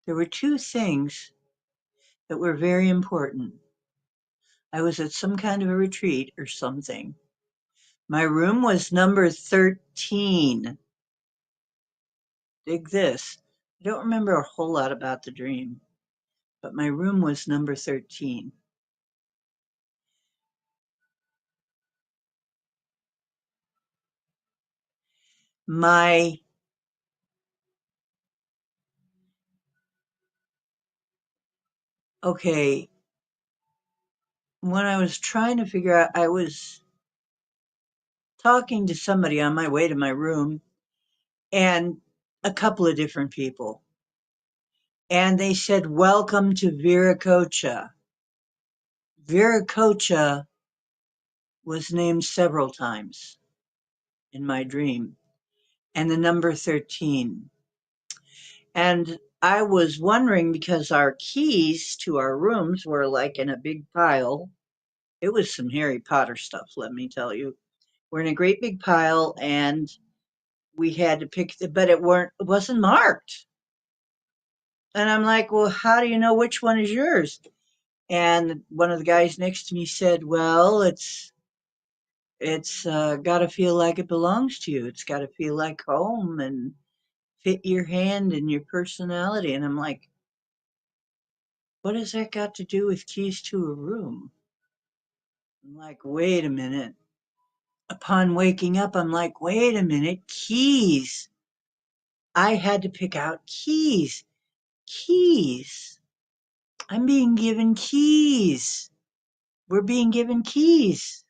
there were two things that were very important. I was at some kind of a retreat or something. My room was number 13. Dig this. I don't remember a whole lot about the dream, but my room was number 13. My, okay, when I was trying to figure out, I was talking to somebody on my way to my room and a couple of different people. And they said, "Welcome to Viracocha." Viracocha was named several times in my dream, and the number 13. And I was wondering because our keys to our rooms were like in a big pile. It was some Harry Potter stuff, let me tell you. We're in a great big pile, and we had to pick but it wasn't marked. And I'm like, well, how do you know which one is yours? And one of the guys next to me said, well, it's got to feel like it belongs to you. It's got to feel like home and fit your hand and your personality. And I'm like, what has that got to do with keys to a room? I'm like, wait a minute. Upon waking up, I'm like, wait a minute, keys. I had to pick out keys. Keys. I'm being given keys. We're being given keys.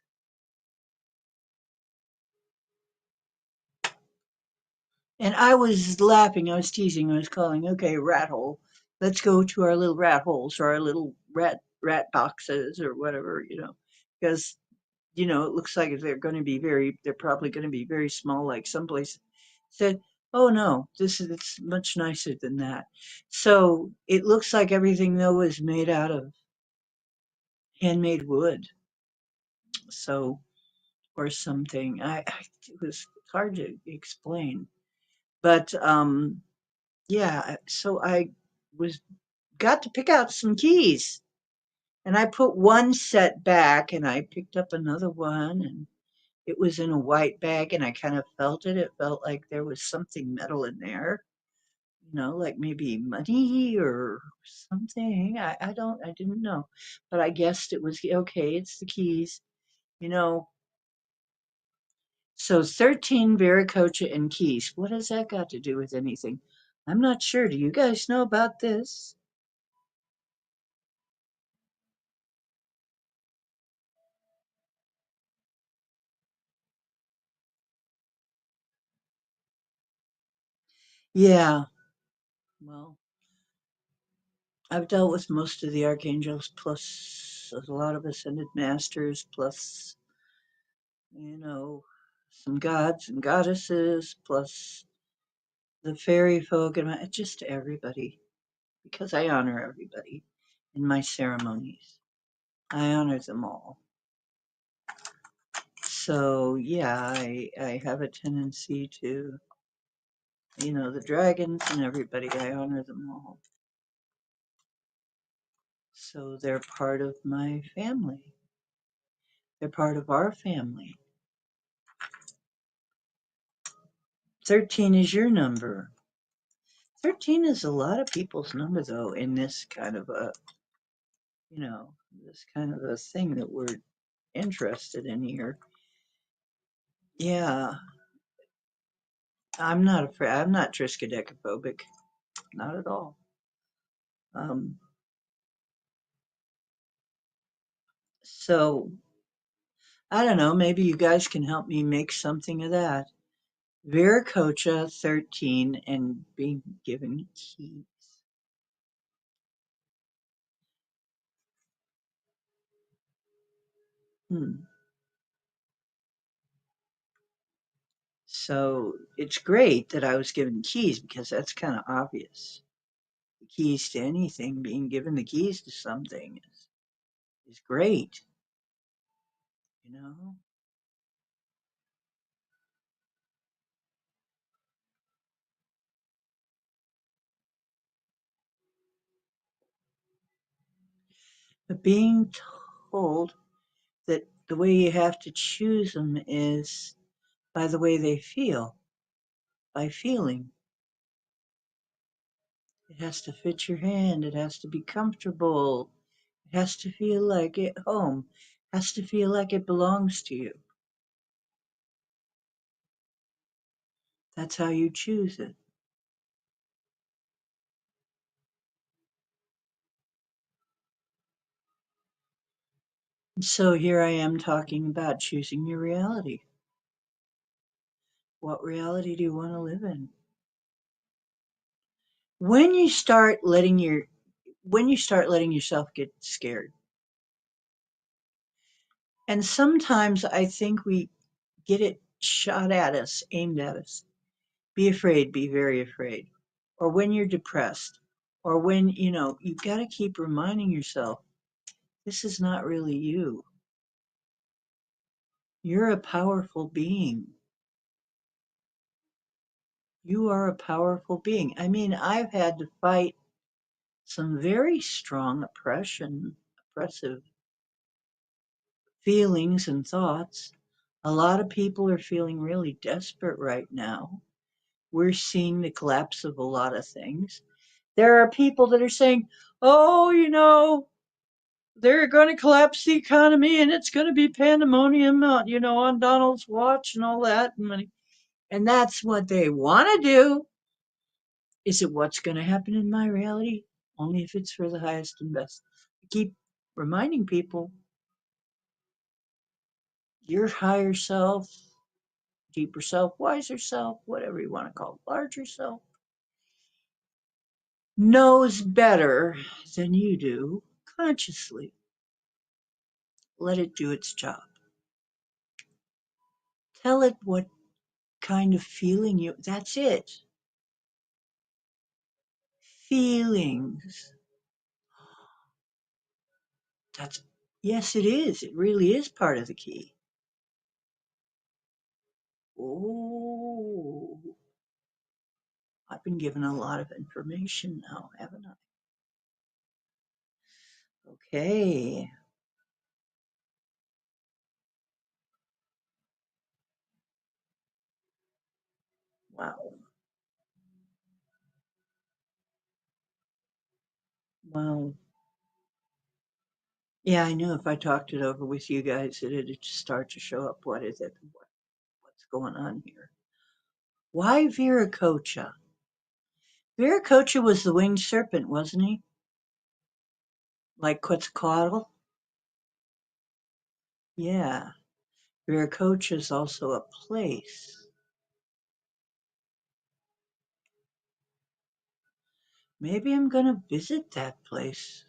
And I was laughing, I was teasing, I was calling, okay, rat hole. Let's go to our little rat holes or our little rat boxes or whatever, because it looks like they're probably going to be very small, like someplace said, oh no, it's much nicer than that. So it looks like everything though is made out of handmade wood. So, or something. It was hard to explain, but yeah. So I was got to pick out some keys, and I put one set back, and I picked up another one, and it was in a white bag, and I kind of felt it. It felt like there was something metal in there, like maybe money or something. I didn't know, but I guessed it was okay. It's the keys, you know. So 13 Viracocha and keys. What has that got to do with anything? I'm not sure. Do you guys know about this? Yeah. Well, I've dealt with most of the archangels, plus a lot of ascended masters, plus, you know, some gods and goddesses, plus the fairy folk, and just everybody, because I honor everybody in my ceremonies. I honor them all. So yeah, I have a tendency to, the dragons and everybody, I honor them all. So they're part of my family. They're part of our family. 13 is your number. 13 is a lot of people's number, though, in you know, this kind of a thing that we're interested in here. Yeah, I'm not afraid. I'm not triskaidekaphobic. Not at all. Um, so I don't know. Maybe you guys can help me make something of that. Viracocha 13 and being given keys. Hmm. So it's great that I was given keys because that's kind of obvious. The keys to anything, being given the keys to something is great, you know? But being told that the way you have to choose them is by the way they feel, by feeling. It has to fit your hand, it has to be comfortable, it has to feel like at home, it has to feel like it belongs to you. That's how you choose it. So here I am talking about choosing your reality. What reality do you want to live in? When you start letting yourself get scared, and sometimes I think we get it shot at us, aimed at us. Be afraid, be very afraid. Or when you're depressed, or when, you've got to keep reminding yourself, this is not really you. You're a powerful being. You are a powerful being. I mean, I've had to fight some very strong oppressive feelings and thoughts. A lot of people are feeling really desperate right now. We're seeing the collapse of a lot of things. There are people that are saying, oh, they're going to collapse the economy and it's going to be pandemonium, on Donald's watch and all that. And that's what they want to do. Is it what's going to happen in my reality? Only if it's for the highest and best. I keep reminding people your higher self, deeper self, wiser self, whatever you want to call it, larger self, knows better than you do consciously. Let it do its job. Tell it what kind of feeling that's it. Feelings. That's, yes, it is. It really is part of the key. Oh, I've been given a lot of information now, haven't I? Okay. Wow. Wow. Yeah, I knew if I talked it over with you guys, it'd start to show up. What is it? What's going on here? Why Viracocha? Viracocha was the winged serpent, wasn't he? Like Quetzalcoatl? Yeah. Viracocha is also a place. Maybe I'm going to visit that place.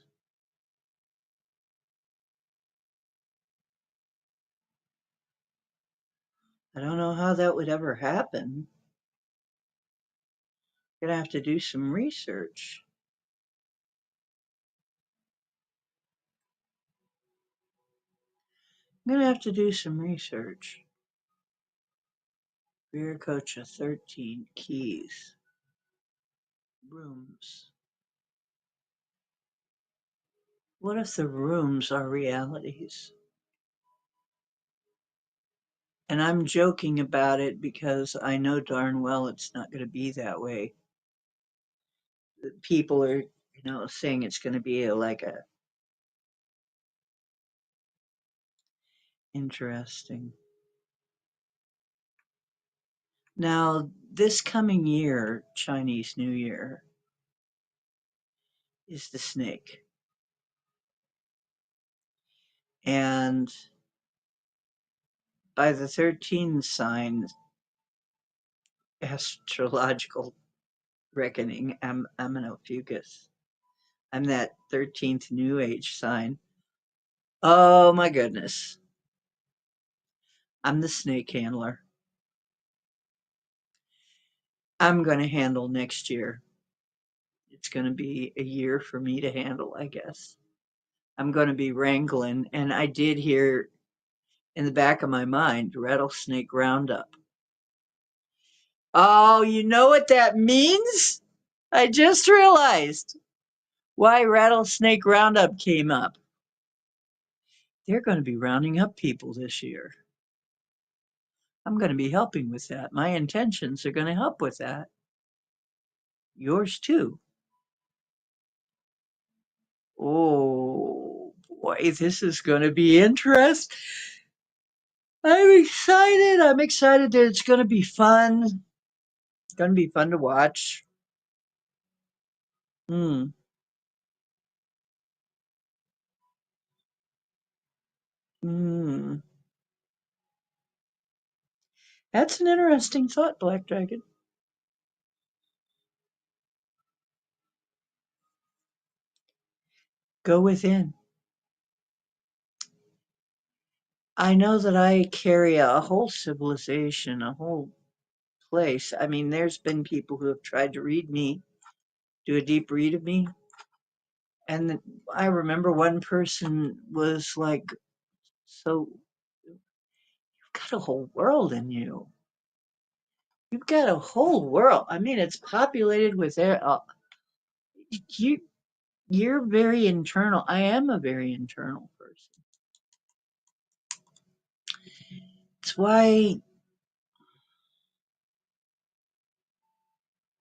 I don't know how that would ever happen. Gonna have to do some research. I'm gonna have to do some research. Viracocha 13 keys. Rooms. What if the rooms are realities? And I'm joking about it because I know darn well it's not going to be that way. People are, saying it's going to be like a interesting. Now, this coming year, Chinese New Year, is the snake. And by the 13th sign, astrological reckoning, Aminofugus. I'm that 13th New Age sign. Oh my goodness. I'm the snake handler. I'm going to handle next year. It's going to be a year for me to handle, I guess. I'm going to be wrangling. And I did hear in the back of my mind rattlesnake roundup. Oh, you know what that means? I just realized why rattlesnake roundup came up. They're going to be rounding up people this year. I'm going to be helping with that. My intentions are going to help with that. Yours too. Oh boy, this is going to be interesting. I'm excited. I'm excited that it's going to be fun. It's going to be fun to watch. Hmm. Hmm. That's an interesting thought, Black Dragon. Go within. I know that I carry a whole civilization, a whole place. I mean, there's been people who have tried to read me, do a deep read of me. And I remember one person was like, so you've got a whole world in you. You've got a whole world. I mean, it's populated with you. You're very internal. I am a very internal person. It's why,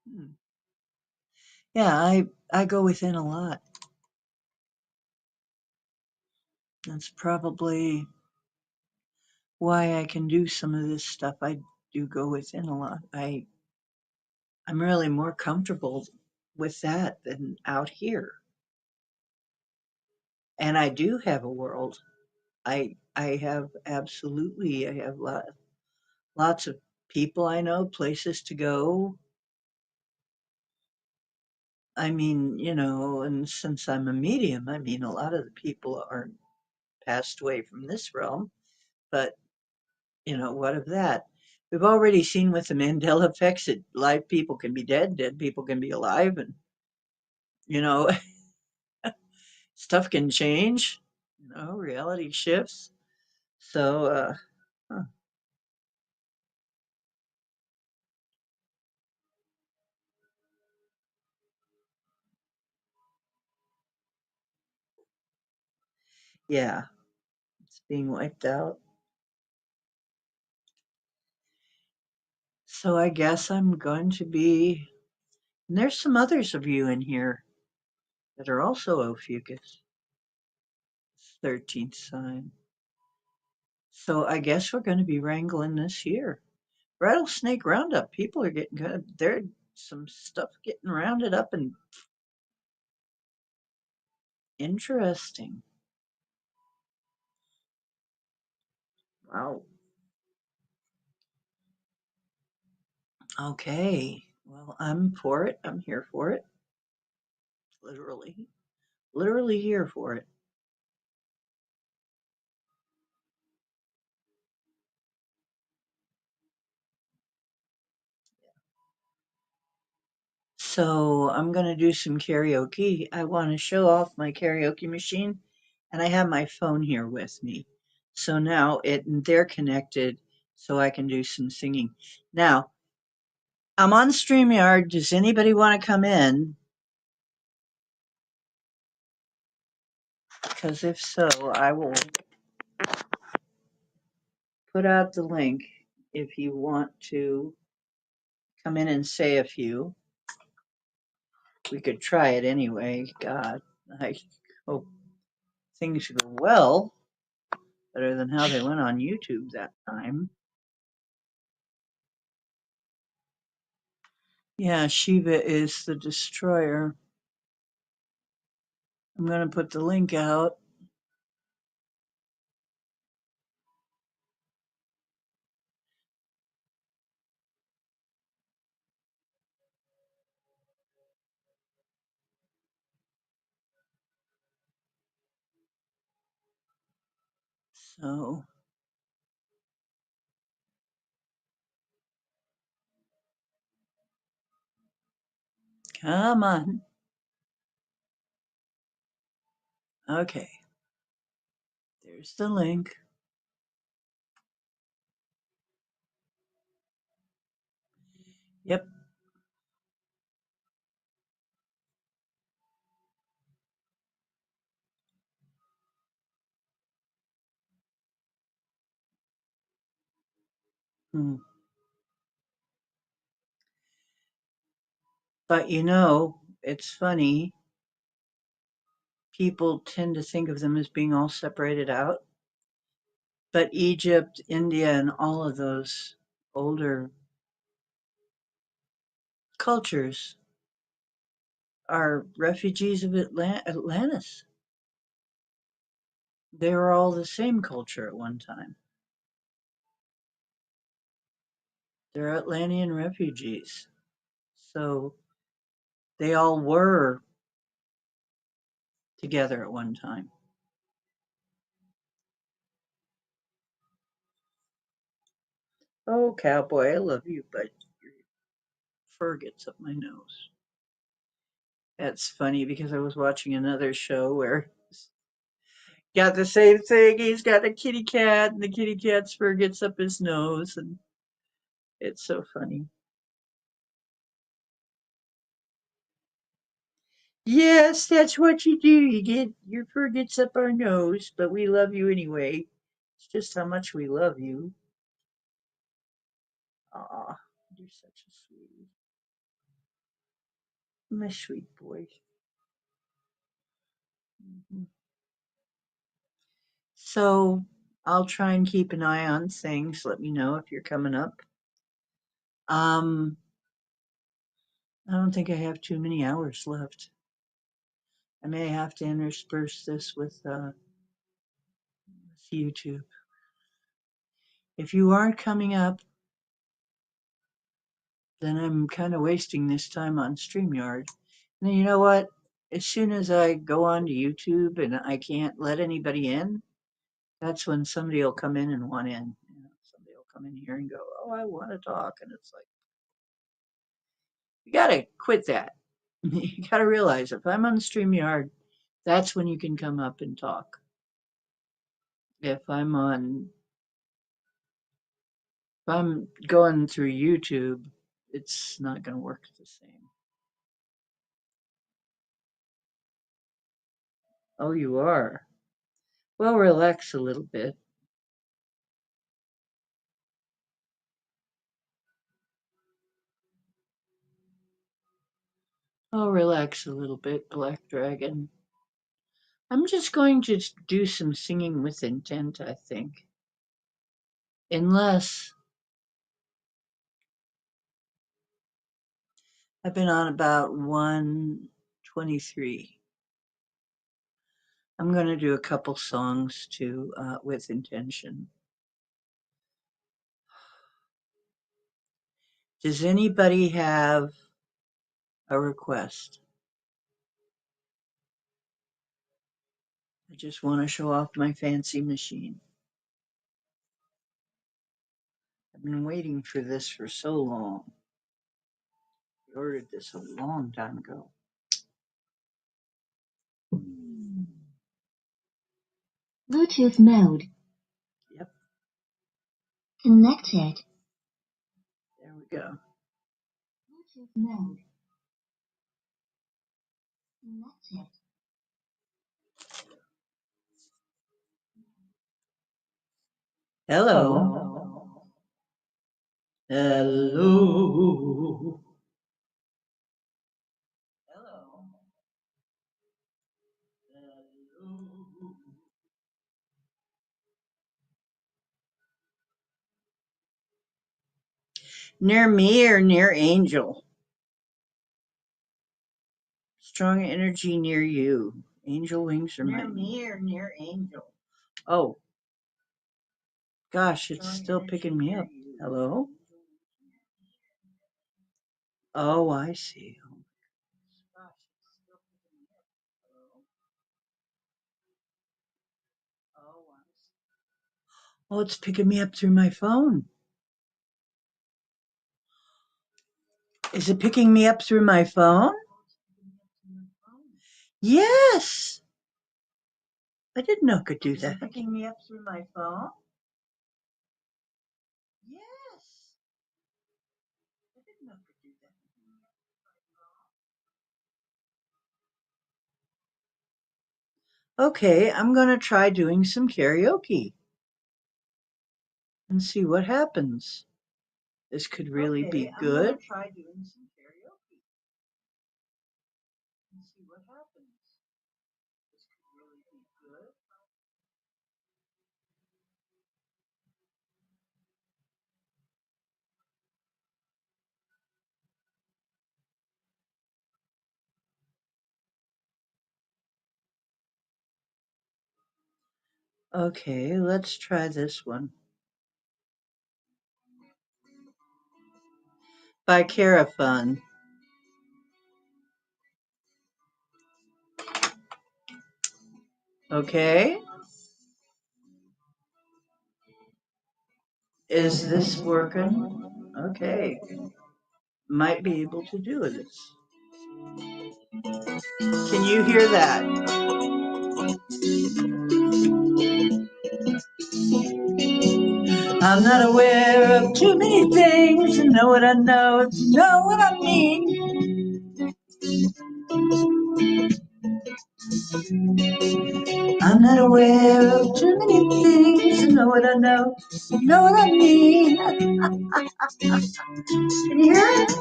hmm, yeah, I go within a lot. That's probably why I can do some of this stuff. I do go within a lot. I'm really more comfortable with that than out here. And I do have a world. I have absolutely I have lots of people I know, places to go. I mean, and since I'm a medium, I mean, a lot of the people are passed away from this realm, but what of that? We've already seen with the Mandela effects that live people can be dead, dead people can be alive, and you know, stuff can change. Reality shifts. So, huh, yeah, it's being wiped out. So I guess I'm going to be. And there's some others of you in here that are also Ophiuchus, 13th sign. So I guess we're going to be wrangling this year. Rattlesnake Roundup. People are getting good. There's some stuff getting rounded up and interesting. Wow. Okay. Well, I'm for it. I'm here for it. Literally. Literally here for it. So I'm going to do some karaoke. I want to show off my karaoke machine, and I have my phone here with me. So now they're connected, so I can do some singing. Now I'm on StreamYard. Does anybody want to come in? Because if so, I will put out the link if you want to come in and say a few. We could try it anyway. God, I hope things go well, better than how they went on YouTube that time. Yeah, Shiva is the destroyer. I'm going to put the link out. So, come on. Okay, there's the link. Yep. Hmm. But it's funny. People tend to think of them as being all separated out. But Egypt, India, and all of those older cultures are refugees of Atlantis. They were all the same culture at one time. They're Atlantean refugees. So they all were together at one time. Oh, cowboy, I love you, but your fur gets up my nose. That's funny because I was watching another show where got the same thing. He's got a kitty cat, and the kitty cat's fur gets up his nose, and it's so funny. Yes, that's what you do. You get your fur gets up our nose, but we love you anyway. It's just how much we love you. Aw, you're such a sweetie. My sweet boy. Mhm. So I'll try and keep an eye on things. Let me know if you're coming up. I don't think I have too many hours left. I may have to intersperse this with YouTube. If you aren't coming up, then I'm kind of wasting this time on StreamYard. And then you know what? As soon as I go on to YouTube and I can't let anybody in, that's when somebody will come in and want in. Somebody will come in here and go, "Oh, I want to talk," and it's like, you gotta quit that. You gotta realize if I'm on StreamYard, that's when you can come up and talk. If I'm going through YouTube, it's not gonna work the same. Oh, you are? Well, relax a little bit. Oh, relax a little bit, Black Dragon. I'm just going to do some singing with intent, I think. Unless I've been on about 123. I'm going to do a couple songs to with intention. Does anybody have a request? I just want to show off my fancy machine. I've been waiting for this for so long. I ordered this a long time ago. Bluetooth mode. Yep. Connected. There we go. Bluetooth mode. Connected. Hello. Hello. Hello. Near me or near Angel? Strong energy near you. Angel wings or near me or near Angel? Oh, gosh, it's still picking me up. Hello? Oh, I see. Oh, it's picking me up through my phone. Is it picking me up through my phone? Yes. I didn't know it could do that. Is it picking me up through my phone? Yes. I didn't know it could do that. Okay, I'm going to try doing some karaoke and see what happens. This could really be good. I'm going to try doing some karaoke and see what happens. This could really be good. Okay, let's try this one. By Carafun. Okay. Is this working? Okay. Might be able to do this. Can you hear that? I'm not aware of too many things to know what I know, to know what I mean. I'm not aware of too many things to know what I know what I mean. Can you hear it?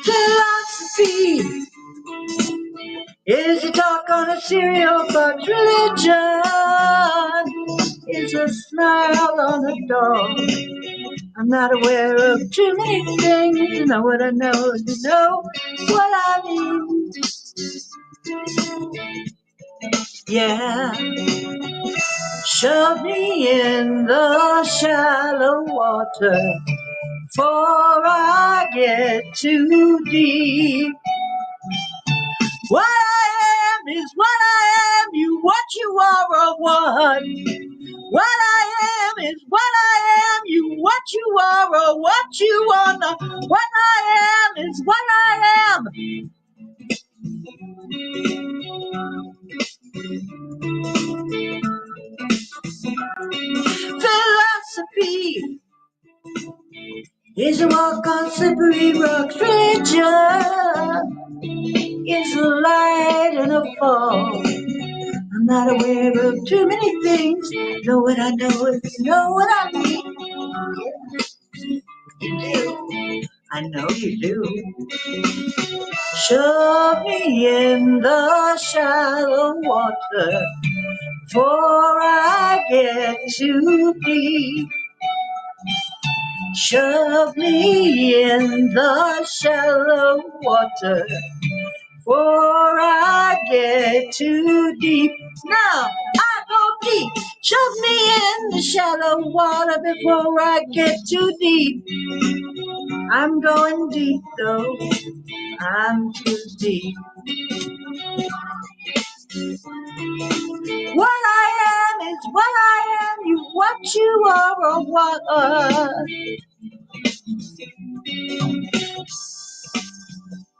Philosophy is a talk on a cereal box religion. smile on the door. I'm not aware of too many things to know what I know, to know what I mean. Yeah, shove me in the shallow water before I get too deep. What I am is what I am, you what you are or what. What I am is what I am, you what you are or what you are not. What I am is what I am. Philosophy is a walk on slippery rocks. Religion is a light and a fall. I'm not aware of too many things. Know what I know if you know what I mean. You do. I know you do. Shove me in the shallow water before I get too deep. Shove me in the shallow water before I get too deep. Now I go deep. Shove me in the shallow water before I get too deep. I'm going deep though. I'm too deep. What I am is what I am. You what you are or what.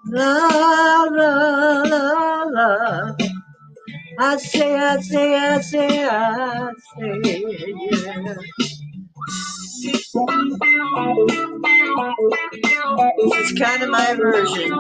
La la la la. I say, I say, I say, I say, yeah. It's kind of my version.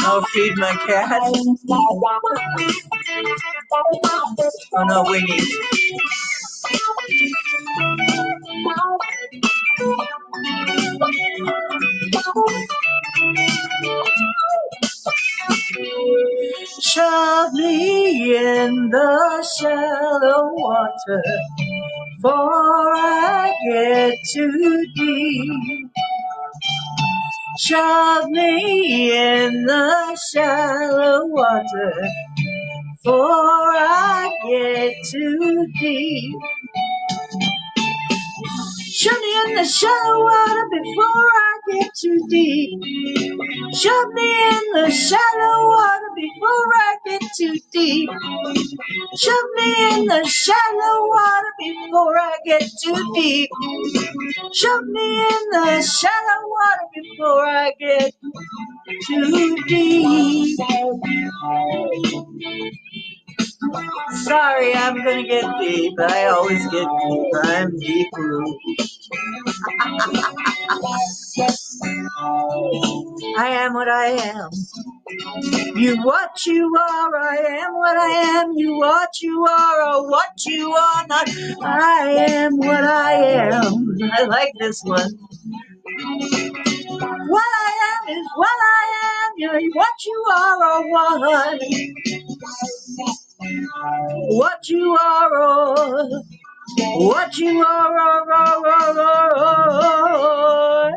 I'll feed my cat. Oh no, Winnie. Shove me in the shallow water before I get too deep. Shove me in the shallow water before I get too deep. Shove me in the shallow water before I get too deep. Shove me in the shallow water before I get too deep. Shove me in the shallow water before I get too deep. Shove me in the shallow water before I get too deep. Sorry, I'm gonna get deep. I always get deep. I'm deep blue. I am what I am. You what you are. I am what I am. You what you are or what you are not. I am what I am. I like this one. What I am is what I am. You're what you are or what. What you are or what you are or.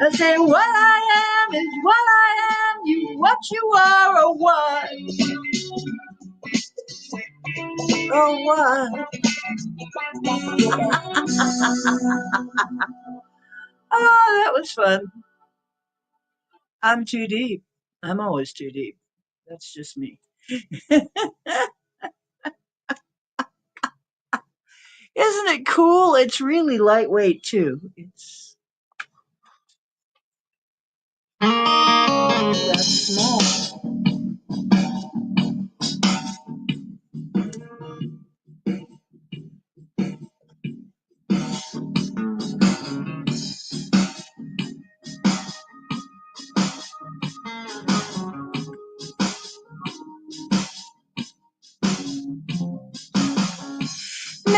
I say what I am is what I am. You what you are or what. Or what. Oh, that was fun. I'm too deep. I'm always too deep. That's just me. Isn't it cool? It's really lightweight too. It's that small.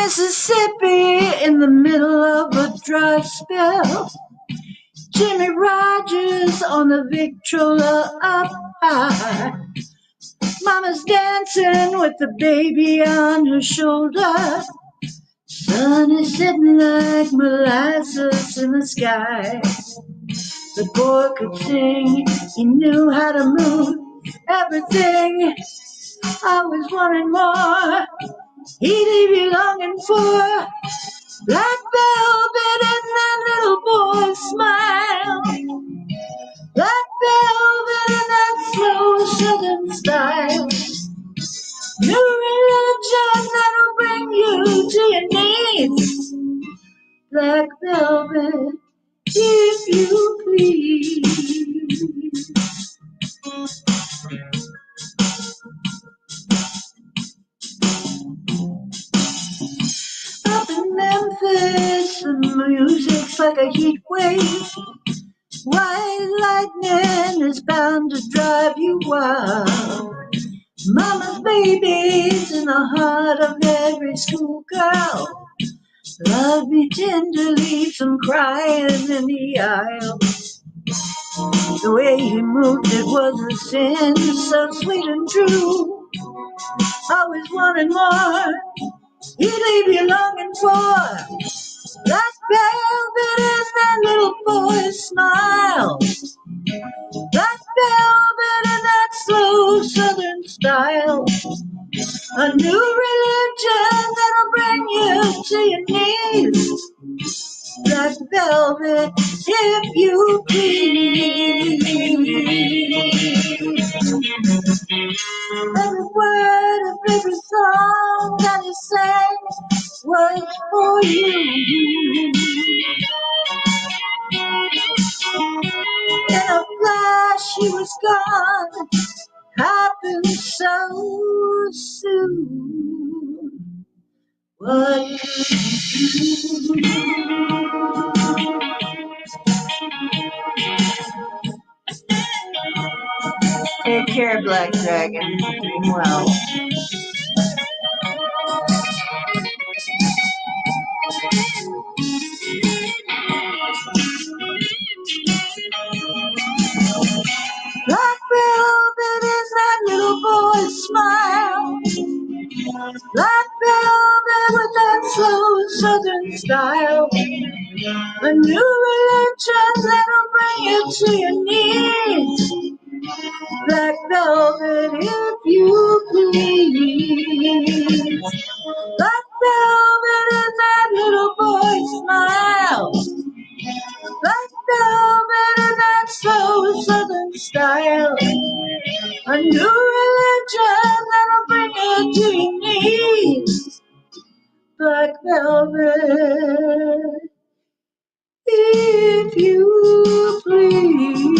Mississippi in the middle of a dry spell. Jimmy Rogers on the Victrola up high. Mama's dancing with the baby on her shoulder. Sun is setting like molasses in the sky. The boy could sing, he knew how to move everything. I was wanting more, he'd leave you longing for. Black velvet in that little boy's smile. Black velvet in that slow southern style. New religion that'll bring you to your knees. Black velvet, if you please. Up in Memphis, the music's like a heat wave. White lightning is bound to drive you wild. Mama's baby's in the heart of every schoolgirl. Love me tender, leave some crying in the aisle. The way he moved, it was a sin, so sweet and true. Always wanting more, he'd leave you longing for. Black velvet in that little boy's smile. Black velvet in that slow southern style. A new religion that'll bring you to your knees. Black velvet, if you please. Every word of every song that he sang was for you. In a flash, he was gone. Happened so soon. What could you do? Take care, Black Dragon. Doing well. Black velvet is that little boy's smile. Black velvet with that slow southern style. A new religion that'll bring you to your knees. Black velvet, if you please. Black velvet is that little boy's smile. Black velvet in that slow southern style. A new religion that'll bring you to your knees. Black velvet, if you please.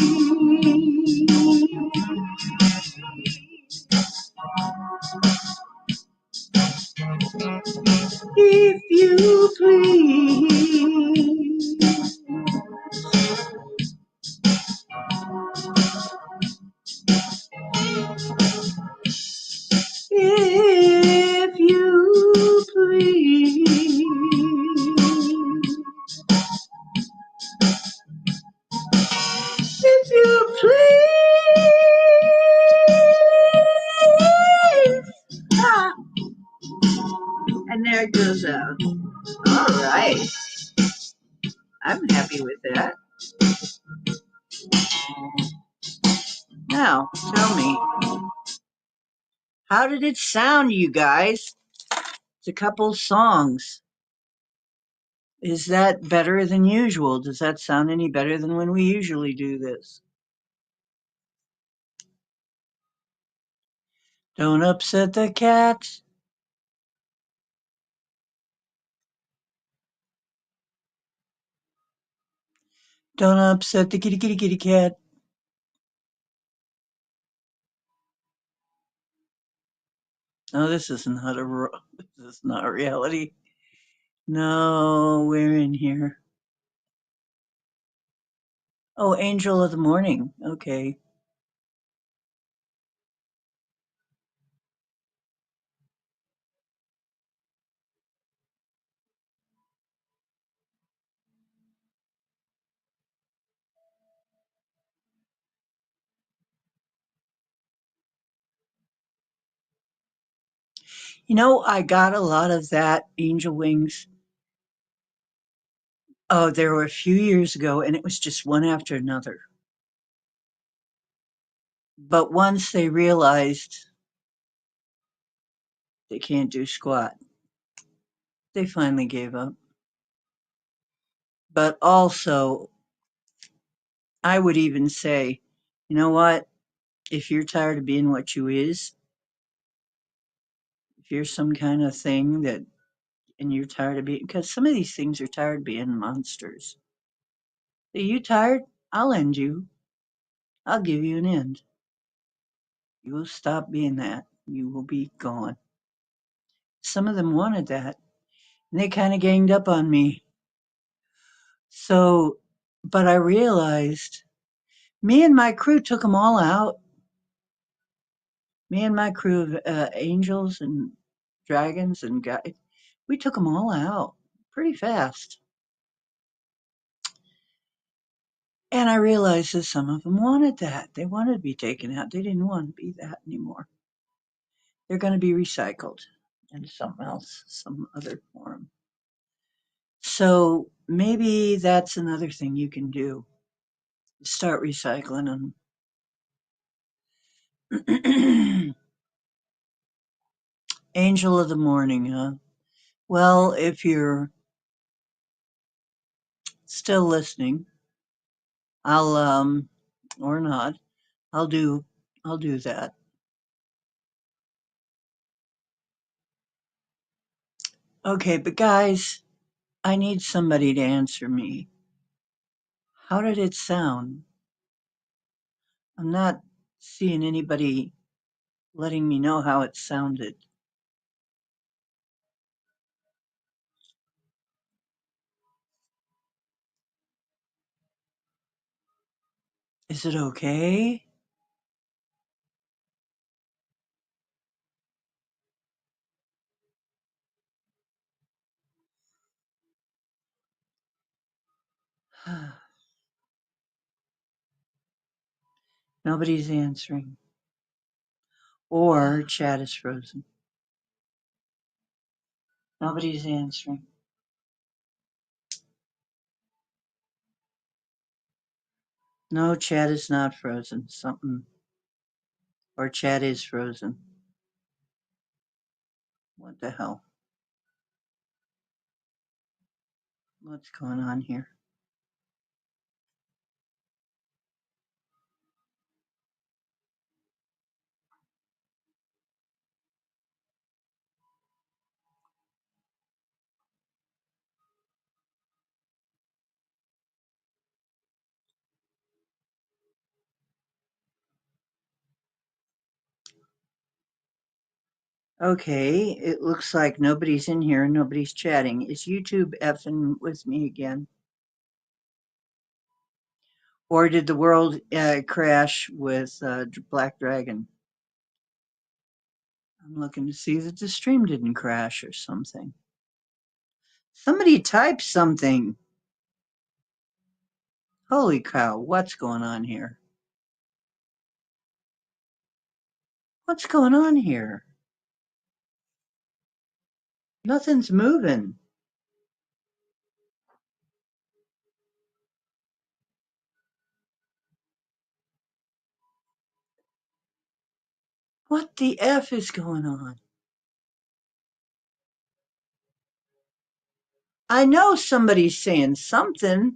If you please. If you please. If you please. Ah, and there it goes out. All right. I'm happy with that. Now, tell me, how did it sound, you guys? It's a couple songs. Is that better than usual? Does that sound any better than when we usually do this? Don't upset the cat. Don't upset the kitty kitty kitty cat. No, this isn't how to. This is not reality. No, we're in here. Oh, Angel of the Morning. Okay. I got a lot of that angel wings. Oh, there were a few years ago, and it was just one after another. But once they realized they can't do squat, they finally gave up. But also, I would even say, you know what? If you're tired of being what you is, if you're some kind of thing that, and you're tired of being, because some of these things are tired of being monsters. Are you tired? I'll end you. I'll give you an end. You will stop being that. You will be gone. Some of them wanted that, and they kind of ganged up on me. So, but I realized me and my crew took them all out. Me and my crew of angels and dragons and guys, we took them all out pretty fast. And I realized that some of them wanted that. They wanted to be taken out. They didn't want to be that anymore. They're going to be recycled into something else, some other form. So maybe that's another thing you can do. Start recycling them. Angel of the morning, huh? Well, if you're still listening, I'll or not, I'll do I'll do that. Okay, but guys, I need somebody to answer me. How did it sound? I'm not seeing anybody letting me know how it sounded. Is it okay? Nobody's answering. Or chat is frozen. Nobody's answering. No, chat is not frozen. Something, or chat is frozen. What the hell? What's going on here? Okay, it looks like nobody's in here and nobody's chatting. Is YouTube effing with me again? Or did the world crash with Black Dragon? I'm looking to see that the stream didn't crash or something. Somebody type something. Holy cow, what's going on here? What's going on here? Nothing's moving. What the F is going on? I know somebody's saying something.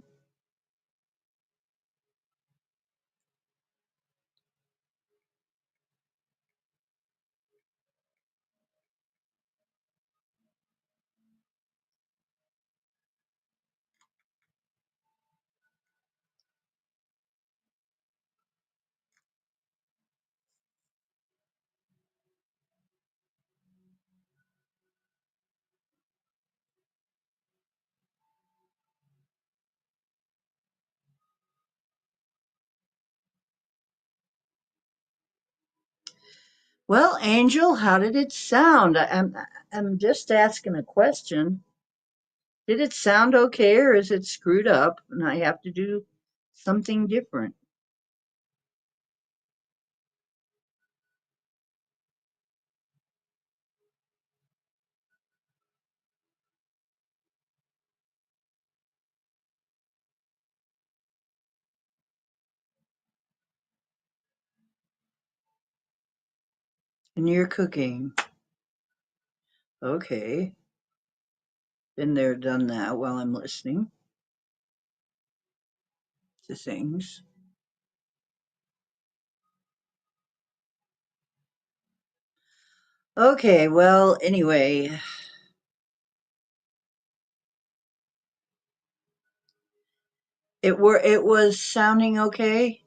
Well, Angel, how did it sound? I'm just asking a question. Did it sound okay or is it screwed up and I have to do something different? And you're cooking. Okay. Been there, done that while I'm listening to things. Okay, well, anyway, it was sounding okay.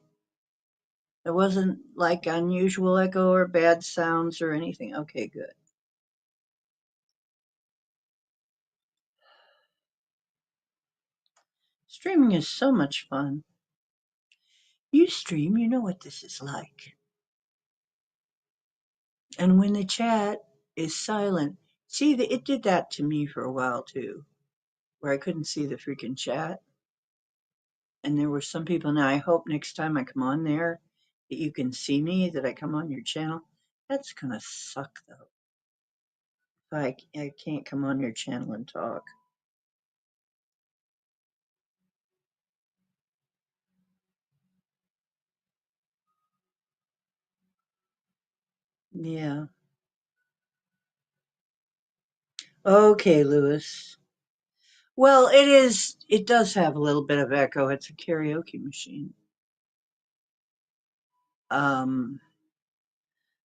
There wasn't like unusual echo or bad sounds or anything. Okay, good. Streaming is so much fun. You stream, you know what this is like. And when the chat is silent, see, it did that to me for a while too, where I couldn't see the freaking chat. And there were some people. Now, I hope next time I come on there that you can see me, that I come on your channel. That's gonna suck though. If I can't come on your channel and talk. Yeah. Okay, Lewis. Well, it does have a little bit of echo. It's a karaoke machine. Um,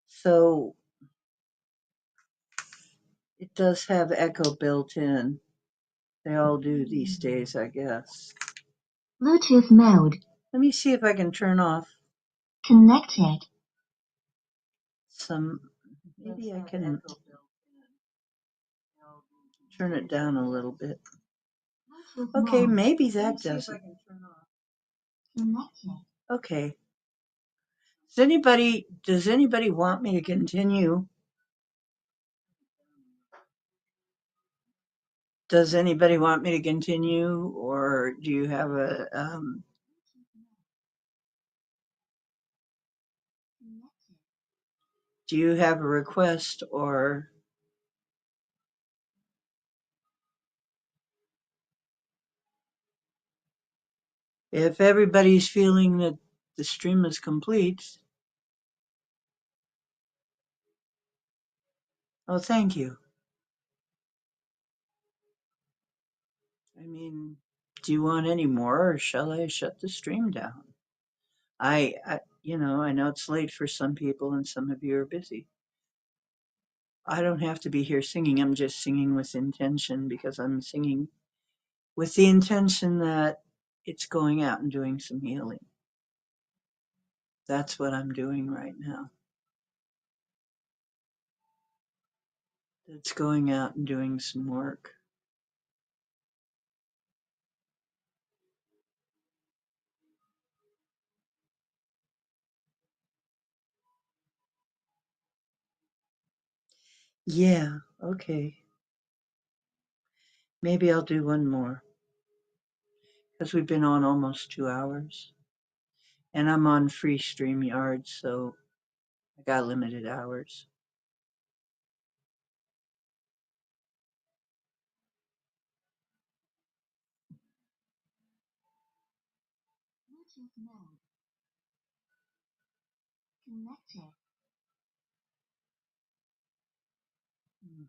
so it does have echo built in. They all do these days, I guess. Bluetooth mode. Let me see if I can turn off Connected. some. Maybe I can turn it down a little bit. Bluetooth Okay, mode. maybe that does it. Connected. Okay. Does anybody want me to continue? Does anybody want me to continue, or do you have a do you have a request, or if everybody's feeling that the stream is complete? Oh, thank you. I mean, do you want any more, or shall I shut the stream down? I know it's late for some people, and some of you are busy. I don't have to be here singing. I'm just singing with intention because I'm singing with the intention that it's going out and doing some healing. That's what I'm doing right now. It's going out and doing some work. Yeah, okay. Maybe I'll do one more because we've been on almost 2 hours. And I'm on free StreamYard, so I got limited hours. Bluetooth mode. Connected. Mm.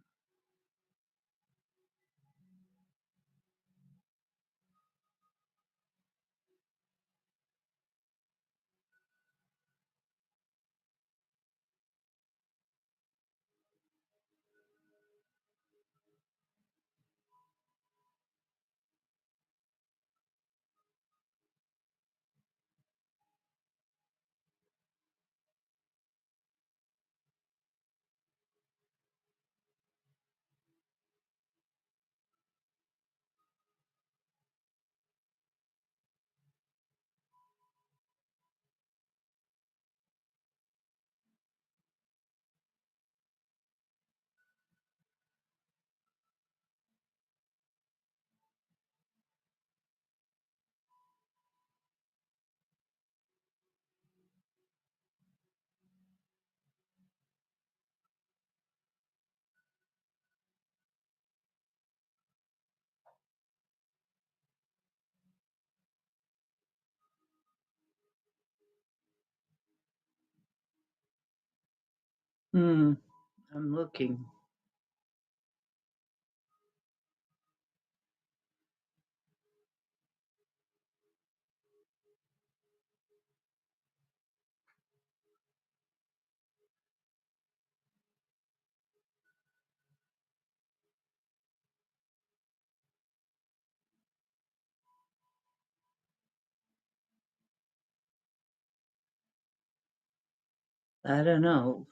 Hmm, I'm looking. I don't know.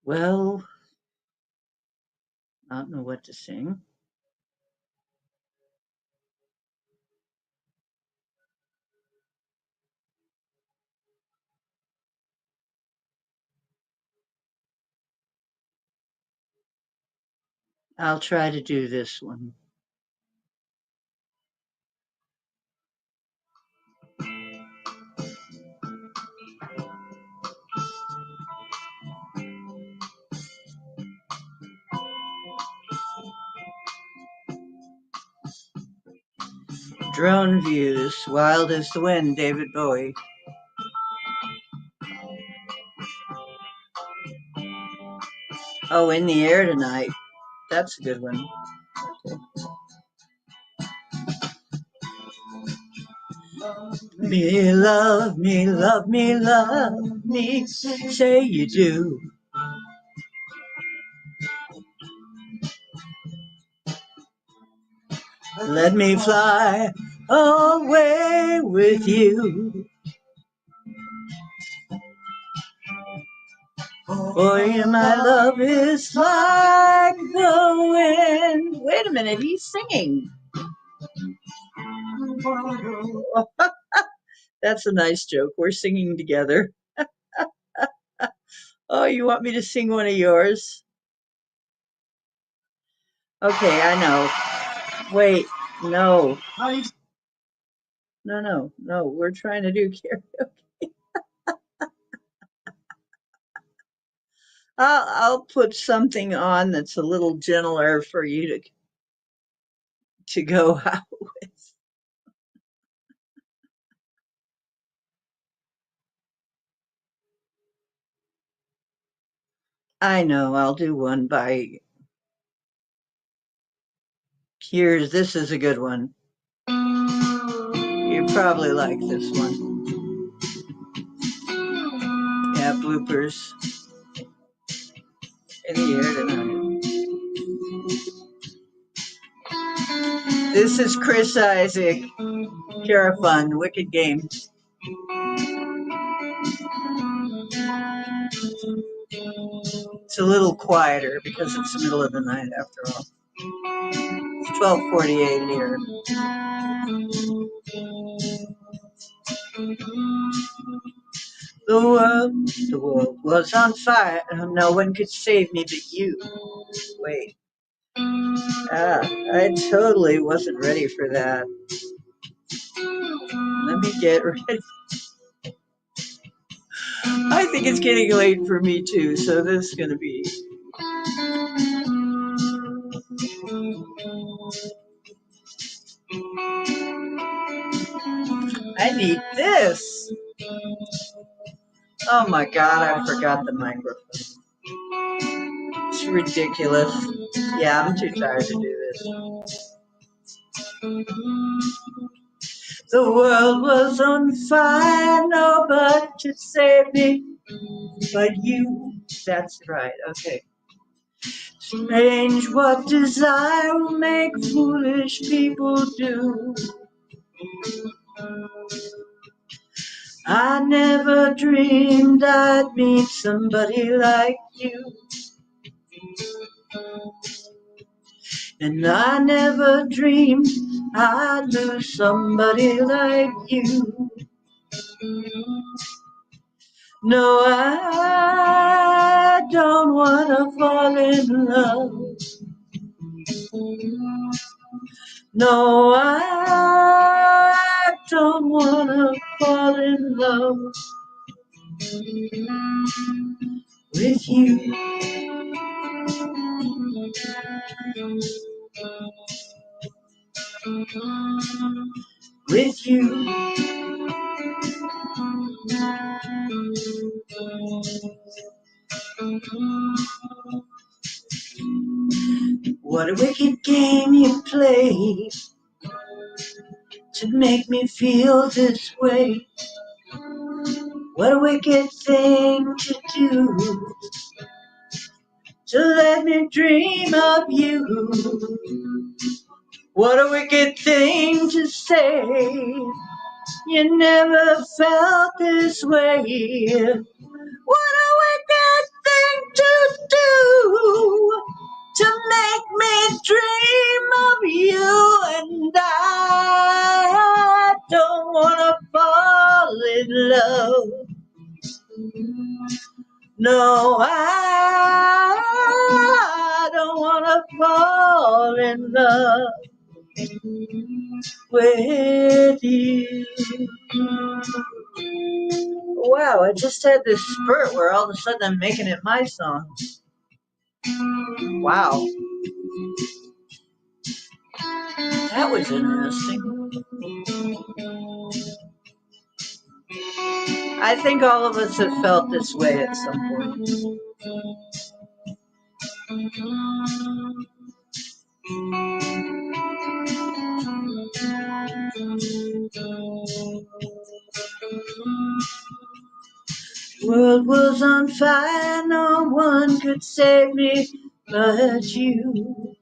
Well, I don't know what to sing. I'll try to do this one. Drone views, wild as the wind, David Bowie. Oh, in the air tonight. That's a good one. Me, love me, love me, love me. Say you do. Let me fly away with you. Boy, my love is like the wind. Wait a minute, he's singing. That's a nice joke. We're singing together. Oh, you want me to sing one of yours? Okay, I know. Wait, no. No. We're trying to do karaoke. I'll put something on that's a little gentler for you to go out with. I know. I'll do one by here's this is a good one. You probably like this one. Yeah, bloopers in the air tonight. This is Chris Isaac. Pure fun, wicked game. It's a little quieter because it's the middle of the night after all. It's 12:48 here. The world was on fire. No one could save me but you. Wait. I totally wasn't ready for that. Let me get ready. I think it's getting late for me too, so this is going to be. I need this. Oh my god, I forgot the microphone. It's ridiculous. Yeah, I'm too tired to do this. The world was on fire, nobody could save me but you. That's right, okay. Strange what desire will make foolish people do. I never dreamed I'd meet somebody like you. And I never dreamed I'd lose somebody like you. No, I don't want to fall in love No, I don't wanna fall in love with you. With you. What a wicked game you play to make me feel this way. What a wicked thing to do to let me dream of you. What a wicked thing to say. You never felt this way. What a wicked thing to do to make me dream of you. And I don't want to fall in love. No, I don't want to fall in love with you. Wow, I just had this spurt where all of a sudden I'm making it my song. Wow, that was interesting. I think all of us have felt this way at some point. World was on fire, no one could save me but you.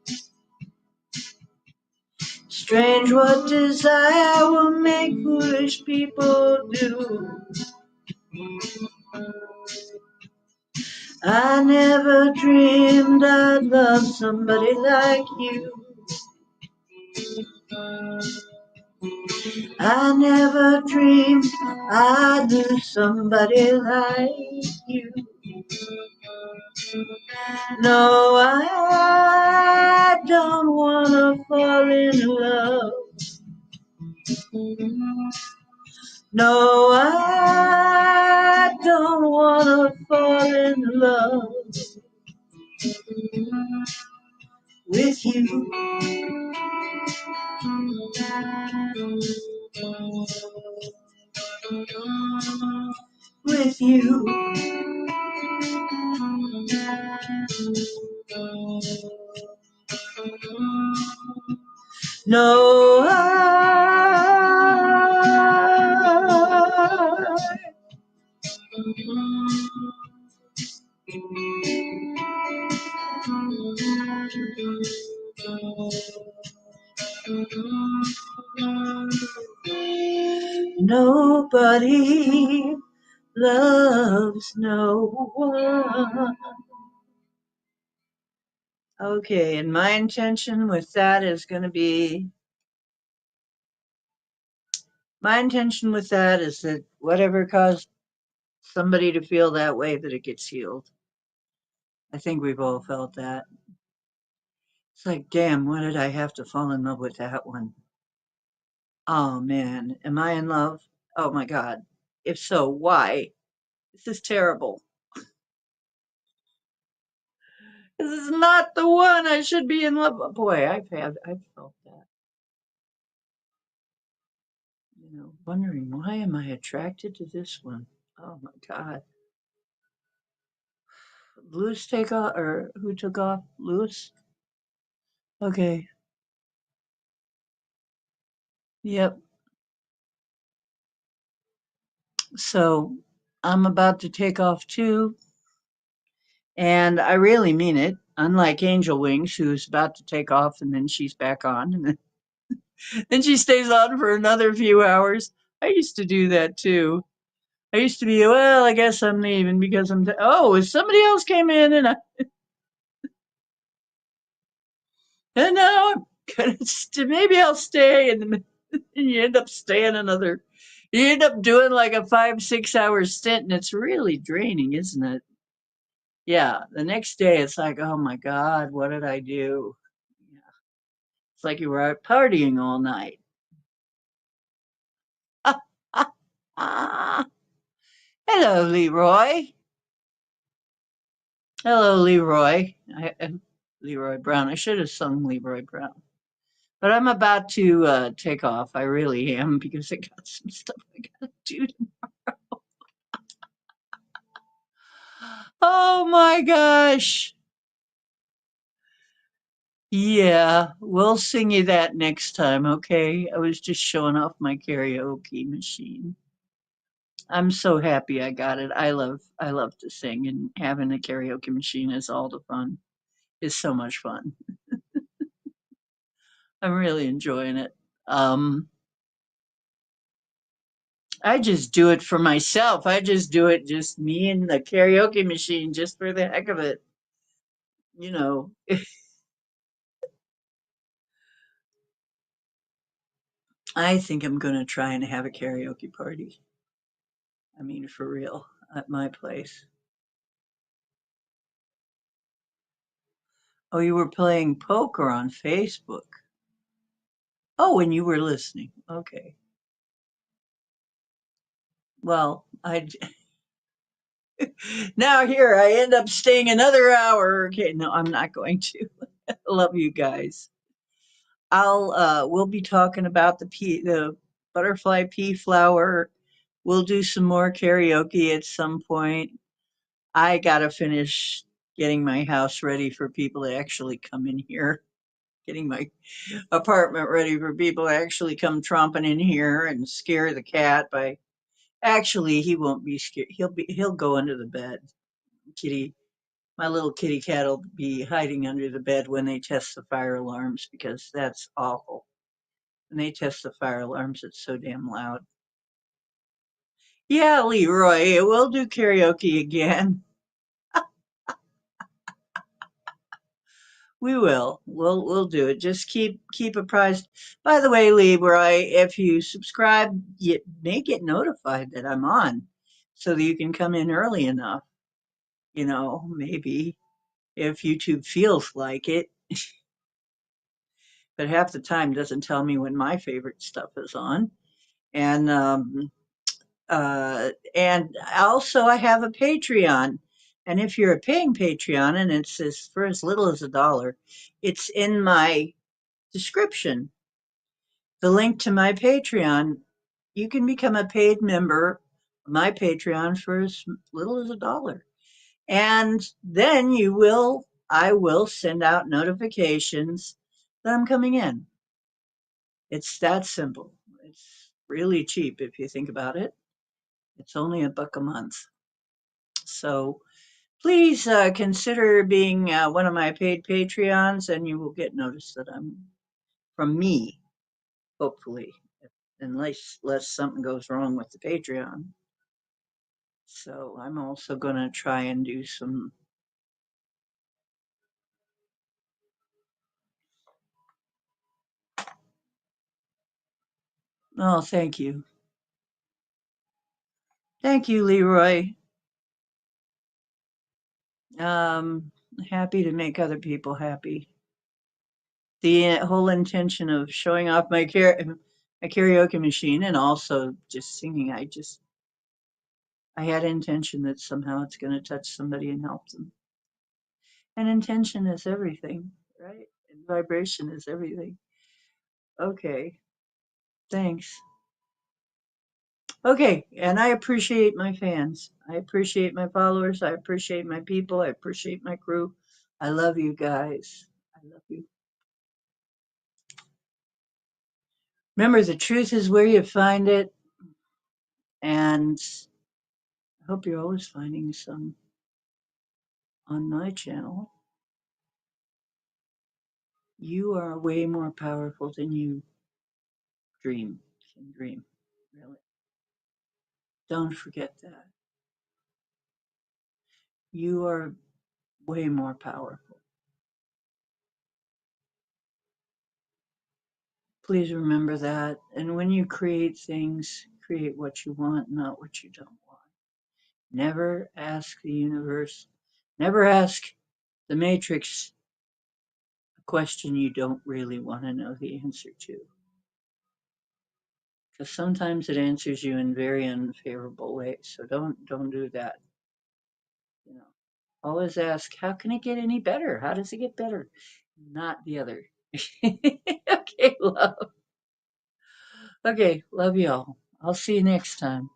Strange what desire will make foolish people do. I never dreamed I'd love somebody like you. I never dreamed I'd lose somebody like you. No, I don't wanna fall in love. No, I don't wanna fall in love with you. With you. No, nobody loves no one. Okay, and my intention with that is going to be, my intention with that is that whatever caused somebody to feel that way, that it gets healed. I think we've all felt that. It's like, damn, why did I have to fall in love with that one? Oh man, am I in love? Oh my God. If so, why? This is terrible. This is not the one I should be in love with. Boy, I've felt that. Wondering why am I attracted to this one? Oh my God. Lewis take off, or who took off? Lewis? Okay. Yep. So I'm about to take off too, and I really mean it. Unlike Angel Wings, who's about to take off and then she's back on, and then she stays on for another few hours. I used to do that too. I used to be, well, I guess I'm leaving because oh, if somebody else came in and now I'm gonna, maybe I'll stay, and then you end up staying you end up doing like a 5, 6 hour stint, and it's really draining, isn't it? Yeah, the next day it's like, oh my God, what did I do? Yeah. It's like you were out partying all night. Ah, hello, Leroy. Hello, Leroy. Leroy Brown. I should have sung Leroy Brown. But I'm about to take off. I really am because I got some stuff I got to do. Oh my gosh. Yeah, we'll sing you that next time, okay? I was just showing off my karaoke machine. I'm so happy I got it. I love to sing, and having a karaoke machine is all the fun. It's so much fun. I'm really enjoying it. Um I just do it for myself. I just do it just me and the karaoke machine just for the heck of it. You know, I think I'm going to try and have a karaoke party. I mean, for real, at my place. Oh, you were playing poker on Facebook. Oh, and you were listening. Okay. Well, I now here I end up staying another hour. Okay, no, I'm not going to. Love you guys. We'll be talking about the butterfly pea flower. We'll do some more karaoke at some point. I gotta finish getting my house ready for people to actually come in here. Getting my apartment ready for people to actually come tromping in here and scare the cat by actually he won't be scared. He'll go under the bed. Kitty My little kitty cat will be hiding under the bed when they test the fire alarms because that's awful. When they test the fire alarms, it's so damn loud. Yeah, Leroy, we'll do karaoke again. We will. We'll do it. Just keep apprised. By the way, Leroy, if you subscribe, you may get notified that I'm on, so that you can come in early enough. Maybe if YouTube feels like it, but half the time doesn't tell me when my favorite stuff is on. And also I have a Patreon. And if you're a paying Patreon and for as little as $1, it's in my description. The link to my Patreon. You can become a paid member of my Patreon for as little as $1. And then I will send out notifications that I'm coming in. It's that simple. It's really cheap if you think about it. It's only $1 a month. So please consider being one of my paid Patreons, and you will get notice that I'm from me, hopefully, unless something goes wrong with the Patreon. So I'm also going to try and do some. Oh, thank you. Thank you, Leroy. Um, Happy to make other people happy. The whole intention of showing off my karaoke machine and also just singing, I had intention that somehow it's going to touch somebody and help them. And intention is everything, right? And vibration is everything. Okay, thanks. Okay, and I appreciate my fans. I appreciate my followers. I appreciate my people. I appreciate my crew. I love you guys. I love you. Remember, the truth is where you find it, and I hope you're always finding some on my channel. You are way more powerful than you can dream. Really. Don't forget that. You are way more powerful. Please remember that. And when you create things, create what you want, not what you don't want. Never ask the universe, never ask the matrix question you don't really want to know the answer to. Because sometimes it answers you in very unfavorable ways. So don't do that. You know, always ask, how can it get any better? How does it get better? Not the other. Okay, love. Okay, love y'all. I'll see you next time.